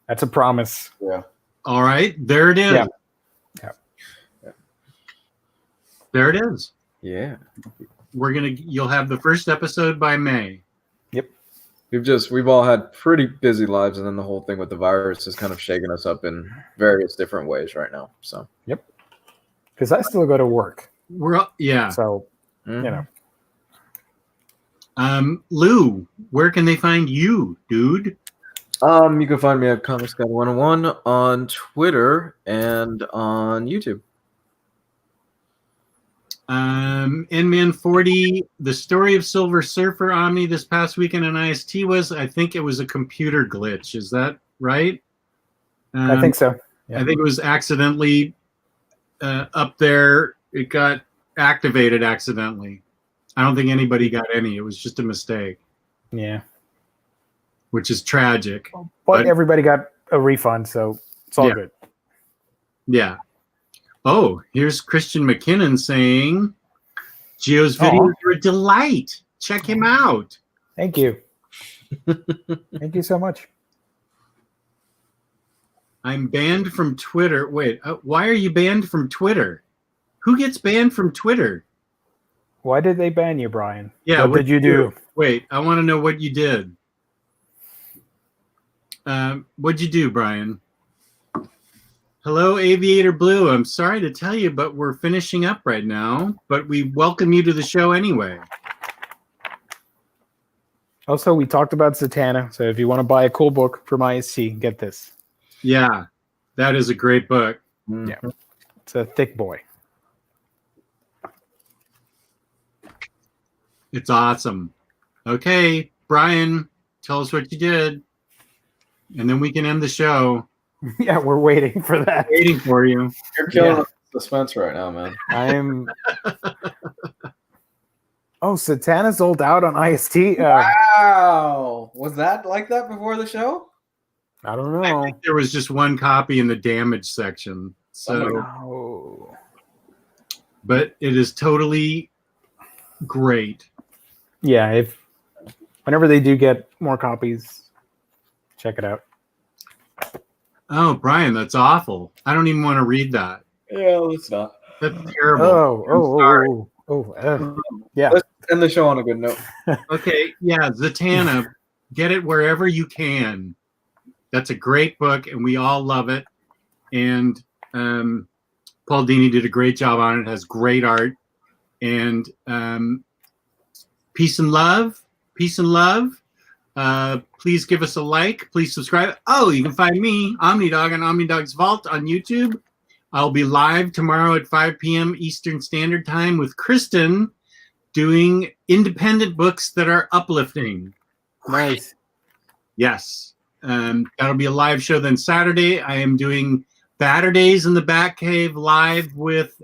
That's a promise. Yeah. All right, there it is. Yeah. There it is. Yeah. You'll have the first episode by May. Yep. We've all had pretty busy lives, and then the whole thing with the virus is kind of shaking us up in various different ways right now. So. Yep. Because I still go to work. Yeah. So, you know. Lou, where can they find you, dude? You can find me at Comics Guy 101 on Twitter and on YouTube. Inman 40, the story of Silver Surfer Omni this past weekend in IST was, I think it was a computer glitch. Is that right? I think so. Yeah. I think it was accidentally up there. It got activated accidentally. I don't think anybody got any. It was just a mistake. Yeah. which is tragic. But everybody got a refund, so it's all good. Yeah. Oh, here's Christian McKinnon saying, Geo's videos are a delight. Check him out. Thank you. Thank you so much. I'm banned from Twitter. Wait, why are you banned from Twitter? Who gets banned from Twitter? Why did they ban you, Brian? Yeah, what did you do? Wait, I want to know what you did. What'd you do, Brian? Hello, Aviator Blue. I'm sorry to tell you, but we're finishing up right now. But we welcome you to the show anyway. Also, we talked about Zatanna. So if you want to buy a cool book from ISC, get this. Yeah, that is a great book. Yeah, it's a thick boy. It's awesome. Okay, Brian, tell us what you did. And then we can end the show. Yeah, we're waiting for that. Waiting for you. You're killing suspense right now, man. I'm. Oh, Zatanna sold out on IST. Wow, was that like that before the show? I don't know. I think there was just one copy in the damage section. So, but it is totally great. Yeah, whenever they do get more copies, check it out. Oh, Brian, that's awful. I don't even want to read that. Yeah, let's not. That's terrible. Yeah. Let's end the show on a good note. Okay, yeah, Zatanna, get it wherever you can. That's a great book, and we all love it. And Paul Dini did a great job on it. It has great art. And peace and love. Peace and love. Please give us a like. Please subscribe. Oh, you can find me, Omnidog, on Omnidog's Vault on YouTube. I'll be live tomorrow at 5 p.m. Eastern Standard Time with Kristan doing independent books that are uplifting. Nice. Yes. That'll be a live show. Then Saturday, I am doing Saturdays in the Batcave live with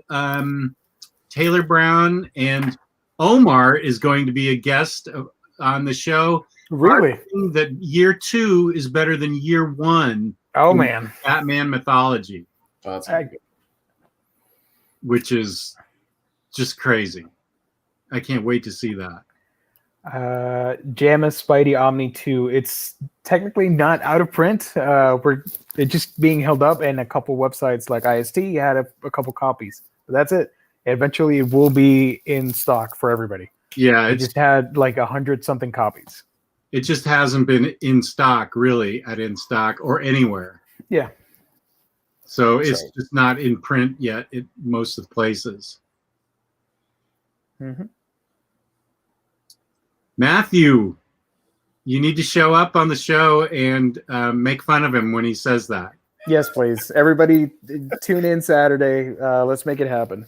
Taylor Brown, and Omar is going to be a guest on the show. Really? That year 2 is better than year 1. Oh, man. Batman mythology. That's Which is just crazy. I can't wait to see that. Jamma Spidey Omni 2. It's technically not out of print. It's just being held up, and a couple websites like IST had a couple copies. But that's it. Eventually, it will be in stock for everybody. Yeah, it just had like 100-something copies. It just hasn't been in stock, really, at In Stock or anywhere. Yeah. So it's just not in print yet at most of the places. Mm-hmm. Matthew, you need to show up on the show and make fun of him when he says that. Yes, please. Everybody tune in Saturday. Let's make it happen.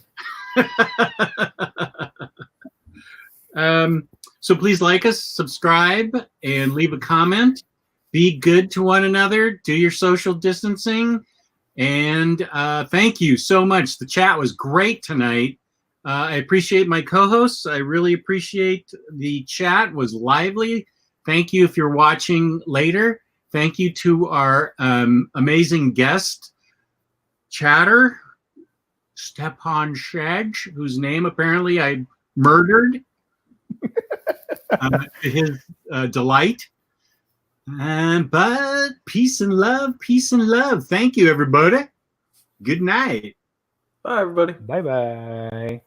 So please like us, subscribe, and leave a comment. Be good to one another. Do your social distancing. And thank you so much. The chat was great tonight. I appreciate my co-hosts. I really appreciate the chat. It was lively. Thank you if you're watching later. Thank you to our amazing guest chatter, Stepan Shedge, whose name apparently I murdered to his delight. But peace and love, peace and love. Thank you, everybody. Good night. Bye, everybody. Bye-bye.